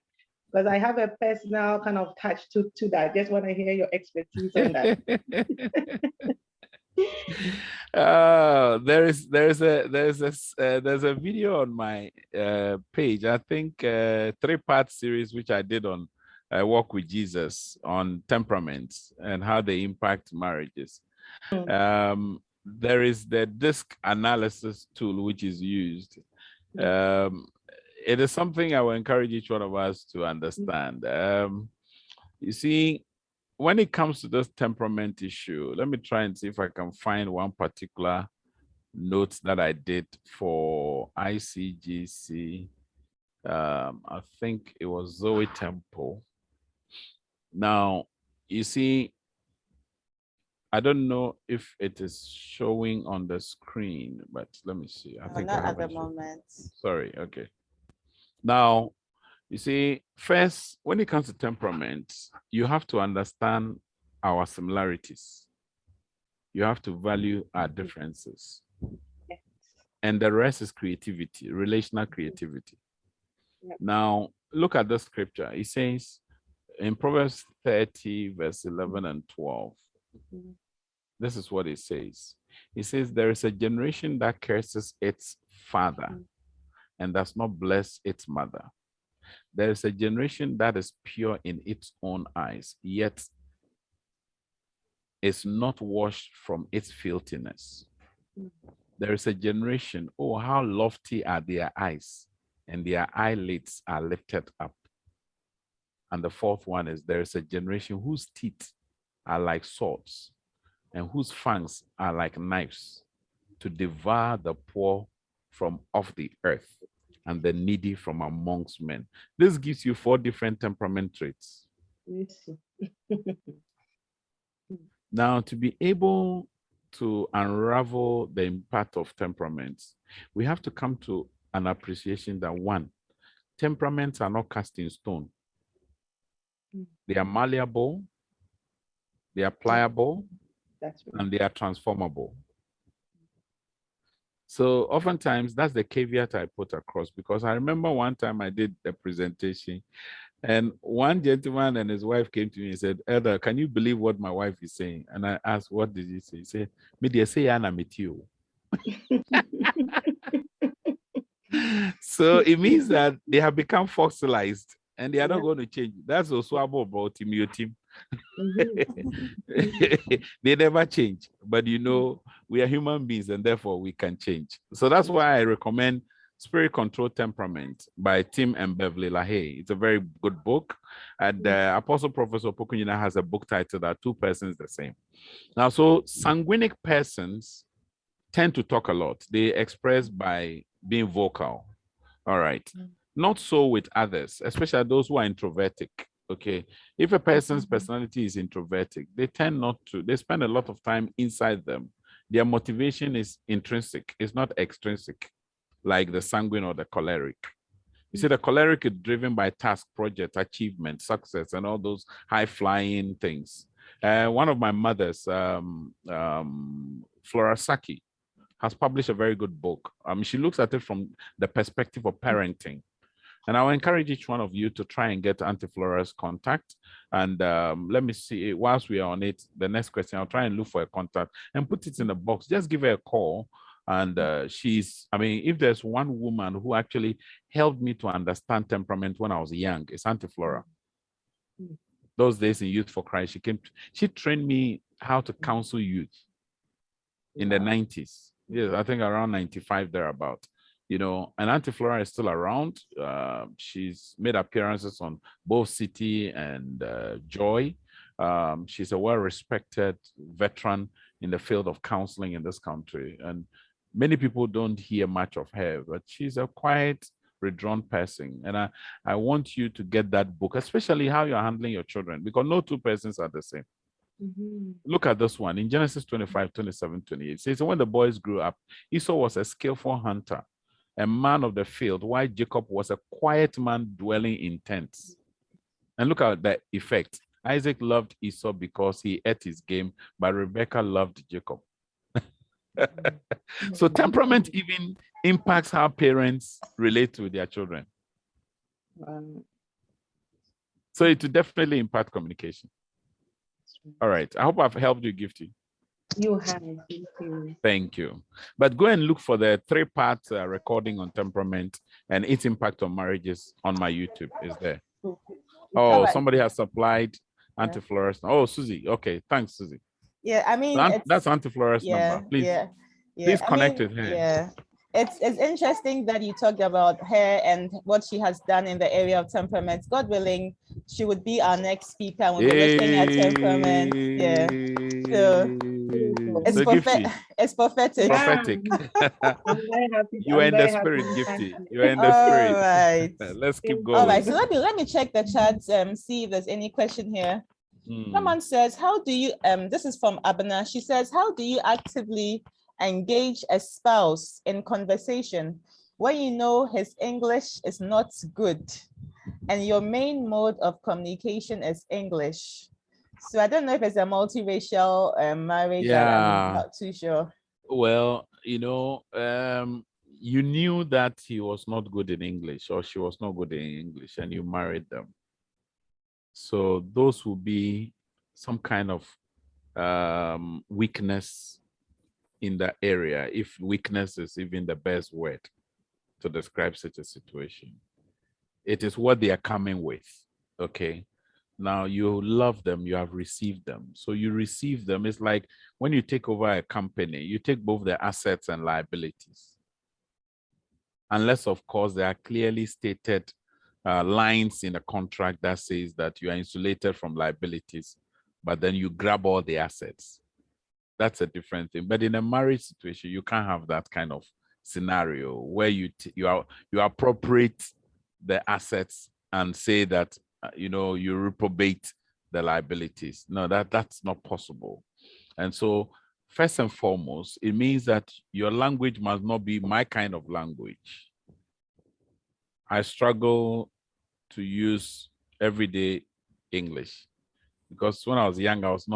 Because I have a personal kind of touch to that. Just want to hear your expertise on that. There's a video on my page. I think 3-part series which I did on Walk with Jesus on temperaments and how they impact marriages. There is the disc analysis tool which is used. It is something I will encourage each one of us to understand. You see, when it comes to this temperament issue, let me try and see if I can find one particular note that I did for ICGC. I think it was Zoe Temple. Now, you see, I don't know if it is showing on the screen, but let me see. I think not at the moment. Sorry, okay. Now, you see, first, when it comes to temperament, you have to understand our similarities. You have to value our differences. And the rest is creativity, relational creativity. Now, look at the scripture. It says in Proverbs 30, verse 11 and 12, this is what it says. It says, there is a generation that curses its father and does not bless its mother. There is a generation that is pure in its own eyes, yet is not washed from its filthiness. There is a generation, oh, how lofty are their eyes, and their eyelids are lifted up. And the fourth one is, there is a generation whose teeth are like swords, and whose fangs are like knives, to devour the poor from off the earth, and the needy from amongst men. This gives you 4 different temperament traits. Now, to be able to unravel the impact of temperaments, we have to come to an appreciation that 1, temperaments are not cast in stone. They are malleable, they are pliable, and they are transformable. So oftentimes that's the caveat I put across, because I remember one time I did a presentation and one gentleman and his wife came to me and said, Elder, can you believe what my wife is saying? And I asked, what did he say? He said, "Media say Anna met you." So it means that they have become fossilized and they are not going to change. That's also about your team. They never change, but you know, we are human beings and therefore we can change. So that's why I recommend Spirit Control Temperament by Tim and Beverly LaHaye. It's a very good book. And Apostle Professor Pokunyina has a book titled that 2 Persons the Same. Now, so sanguinic persons tend to talk a lot. They express by being vocal. All right. Not so with others, especially those who are introvertic. Okay. If a person's personality is introvertic, they tend not to, they spend a lot of time inside them. Their motivation is intrinsic, it's not extrinsic, like the sanguine or the choleric. You see, the choleric is driven by task, project, achievement, success, and all those high-flying things. One of my mothers, Flora Saki, has published a very good book. She looks at it from the perspective of parenting. And I'll encourage each one of you to try and get Auntie Flora's contact. And let me see, whilst we are on it, the next question, I'll try and look for a contact and put it in a box. Just give her a call. And if there's one woman who actually helped me to understand temperament when I was young, it's Auntie Flora. those days in Youth for Christ, she trained me how to counsel youth in the 90s. Yes, I think around 95 thereabout. You know, and Auntie Flora is still around. She's made appearances on both City and Joy. She's a well-respected veteran in the field of counseling in this country. And many people don't hear much of her, but she's a quiet, withdrawn person. And I want you to get that book, especially how you're handling your children, because no two persons are the same. Look at this one in Genesis 25, 27, 28. It says, when the boys grew up, Esau was a skillful hunter, a man of the field, while Jacob was a quiet man dwelling in tents. And look at the effect. Isaac loved Esau because he ate his game, but Rebekah loved Jacob. So temperament even impacts how parents relate to their children. So it will definitely impact communication. All right. I hope I've helped you, Gifty. You have. Thank you. Thank you. But go and look for the 3-part recording on temperament and its impact on marriages on my YouTube. Is there? Oh, somebody has supplied anti-fluorescent. Oh, Susie. Okay. Thanks, Susie. Yeah, I mean, that's anti-fluorescent number. Please, please connect with her. Yeah. It's interesting that you talked about her and what she has done in the area of temperament. God willing, she would be our next speaker and we'll be looking at temperament. Yeah. So it's prophetic. Prophetic. You are in the spirit, Gifty. You are in the spirit. All right. Let's keep going. All right. So let me check the chat, see if there's any question here. Someone says, how do you this is from Abana. She says, how do you actively engage a spouse in conversation when you know his English is not good and your main mode of communication is English? So I don't know if it's a multiracial marriage. Yeah. I'm not too sure. Well, you know, you knew that he was not good in English or she was not good in English and you married them. So those will be some kind of weakness in that area, if weakness is even the best word to describe such a situation. It is what they are coming with, okay? Now you love them, you have received them. So you receive them. It's like when you take over a company, you take both the assets and liabilities. Unless, of course, there are clearly stated lines in the contract that says that you are insulated from liabilities, but then you grab all the assets. That's a different thing. But in a marriage situation, you can't have that kind of scenario where you appropriate the assets and say that you know, you reprobate the liabilities. No, that's not possible. And so first and foremost, it means that your language must not be my kind of language. I struggle to use everyday English because when I was young, I was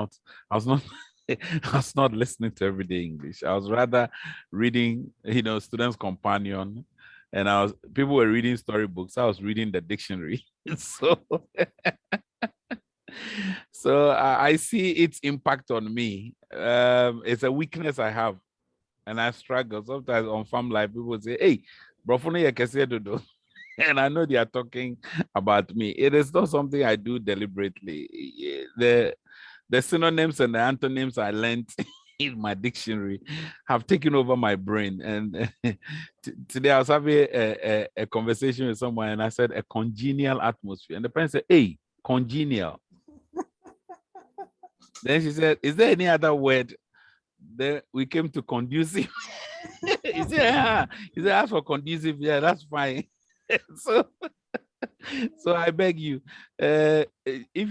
not listening to everyday English. I was rather reading, you know, Student's Companion, and people were reading storybooks. I was reading the dictionary. So I see its impact on me. It's a weakness I have, and I struggle. Sometimes on Farm Life, people say, "Hey, bro, and I know they are talking about me. It is not something I do deliberately. The synonyms and the antonyms I learned in my dictionary have taken over my brain. And today I was having a conversation with someone and I said a congenial atmosphere. And the person said, "Hey, congenial." Then she said, "Is there any other word?" Then we came to conducive. He said, "Ask for conducive." Yeah, that's fine. So I beg you, if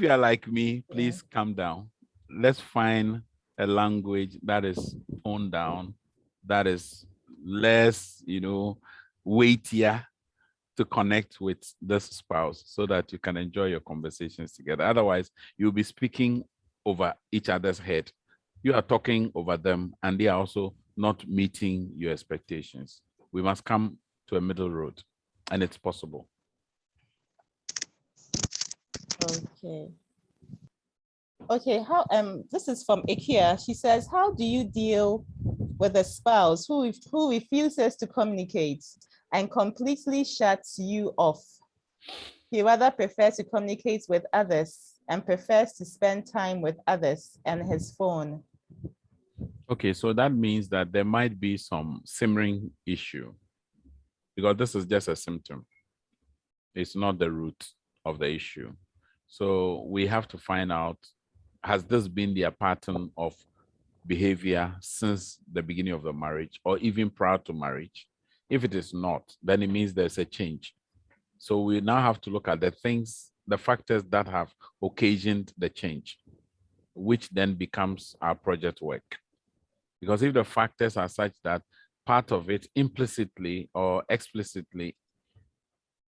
you are like me, please calm down. Let's find a language that is toned down, that is less, you know, weightier to connect with this spouse so that you can enjoy your conversations together. Otherwise, you'll be speaking over each other's head. You are talking over them and they are also not meeting your expectations. We must come to a middle road, and it's possible. Okay, how this is from Ikea. She says, how do you deal with a spouse who refuses to communicate and completely shuts you off? He rather prefers to communicate with others and prefers to spend time with others and his phone. Okay, so that means that there might be some simmering issue because this is just a symptom. It's not the root of the issue. So we have to find out, has this been their pattern of behavior since the beginning of the marriage or even prior to marriage? If it is not, then it means there's a change. So we now have to look at the things, the factors that have occasioned the change, which then becomes our project work. Because if the factors are such that part of it implicitly or explicitly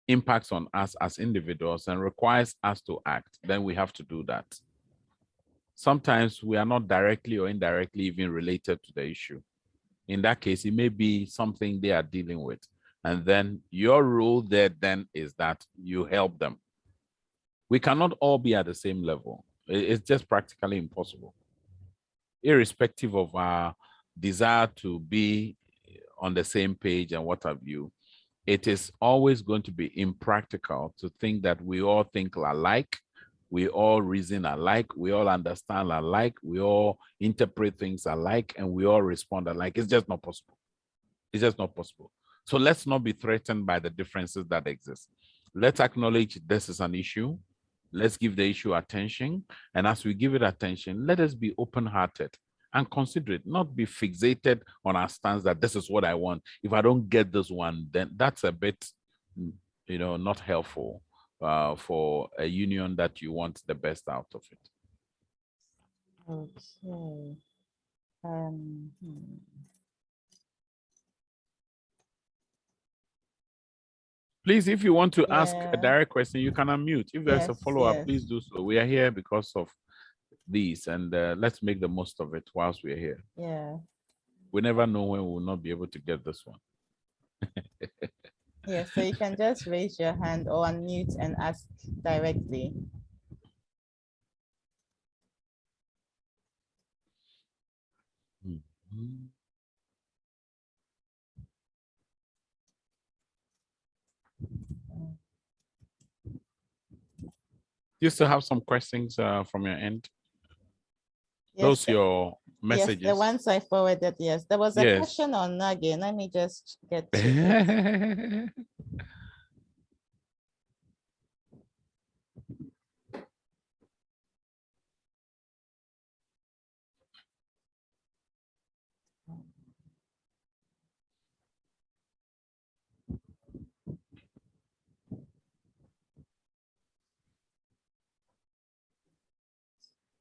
impacts on us as individuals and requires us to act, then we have to do that. Sometimes we are not directly or indirectly even related to the issue. In that case, it may be something they are dealing with. And then your role there then is that you help them. We cannot all be at the same level. It's just practically impossible. Irrespective of our desire to be on the same page and what have you, it is always going to be impractical to think that we all think alike, we all reason alike, we all understand alike, we all interpret things alike, and we all respond alike. It's just not possible. It's just not possible. So let's not be threatened by the differences that exist. Let's acknowledge this is an issue. Let's give the issue attention. And as we give it attention, let us be open-hearted and considerate, not be fixated on our stance that this is what I want. If I don't get this one, then that's a bit, not helpful for a union that you want the best out of it. Okay. Please, if you want to ask a direct question, you can unmute. If there's a follow-up, please do so. We are here because of these, and let's make the most of it whilst we're here. Yeah. We never know when we will not be able to get this one. Yeah, so you can just raise your hand or unmute and ask directly. Mm-hmm. You still have some questions from your end? Yes, those your messages? Yes, the ones I forwarded, yes. There was a question on nagging. Let me just get to it.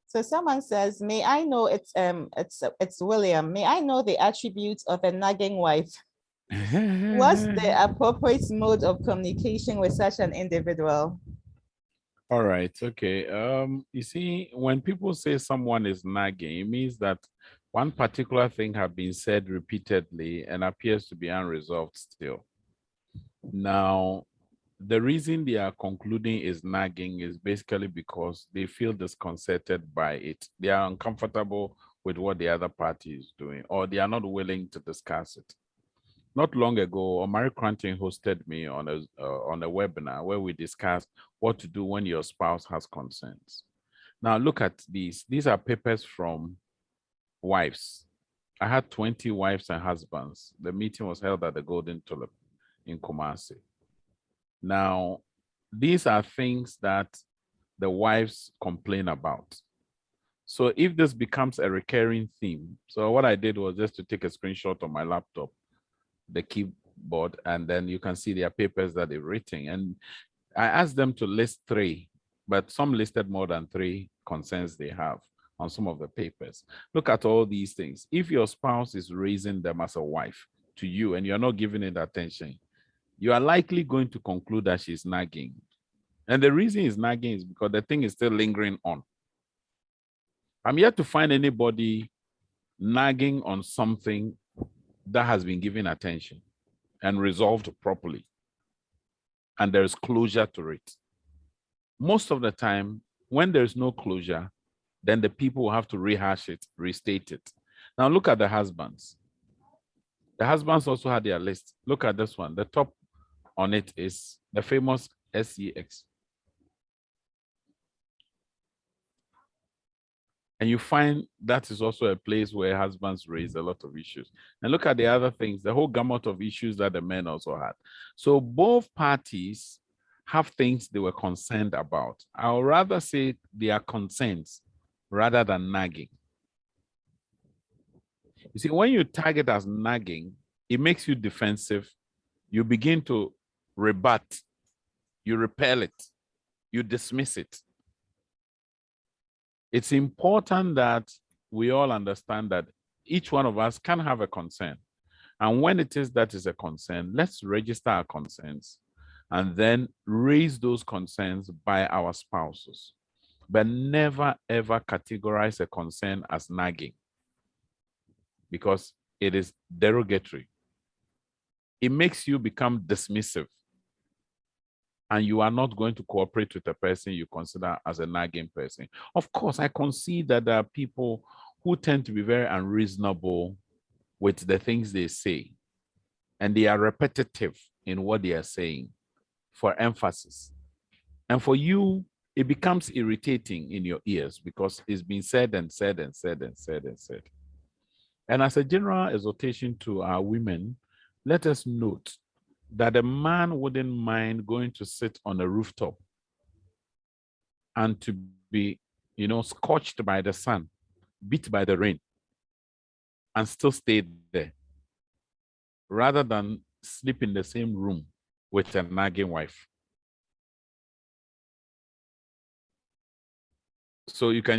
So someone says, may I know it's William, may I know the attributes of a nagging wife? What's the appropriate mode of communication with such an individual? All right, okay. You see, when people say someone is nagging, it means that one particular thing has been said repeatedly and appears to be unresolved still. Now, the reason they are concluding is nagging is basically because they feel disconcerted by it. They are uncomfortable with what the other party is doing, or they are not willing to discuss it. Not long ago, Omari Cranton hosted me on a webinar where we discussed what to do when your spouse has concerns. Now look at these. These are papers from wives. I had 20 wives and husbands. The meeting was held at the Golden Tulip in Kumasi. Now, these are things that the wives complain about. So if this becomes a recurring theme, so what I did was just to take a screenshot on my laptop, the keyboard, and then you can see their papers that they've written. And I asked them to list 3, but some listed more than 3 concerns they have on some of the papers. Look at all these things. If your spouse is raising them as a wife to you and you're not giving it attention, you are likely going to conclude that she's nagging. And the reason is nagging is because the thing is still lingering on. I'm yet to find anybody nagging on something that has been given attention and resolved properly, and there's closure to it. Most of the time, when there's no closure, then the people will have to rehash it, restate it. Now look at the husbands. The husbands also had their list. Look at this one. The top on it is the famous SEX. And you find that is also a place where husbands raise a lot of issues. And look at the other things, the whole gamut of issues that the men also had. So both parties have things they were concerned about. I would rather say they are concerns rather than nagging. You see, when you target as nagging, it makes you defensive. You begin to rebut, you repel it, you dismiss it. It's important that we all understand that each one of us can have a concern. And when it is that is a concern, let's register our concerns and then raise those concerns by our spouses. But never, ever categorize a concern as nagging, because it is derogatory. It makes you become dismissive, and you are not going to cooperate with a person you consider as a nagging person. Of course, I concede that there are people who tend to be very unreasonable with the things they say, and they are repetitive in what they are saying for emphasis. And for you, it becomes irritating in your ears because it's been said and said and said and said and said. And as a general exhortation to our women, let us note that a man wouldn't mind going to sit on a rooftop and to be, scorched by the sun, beat by the rain, and still stay there, rather than sleep in the same room with a nagging wife. So you can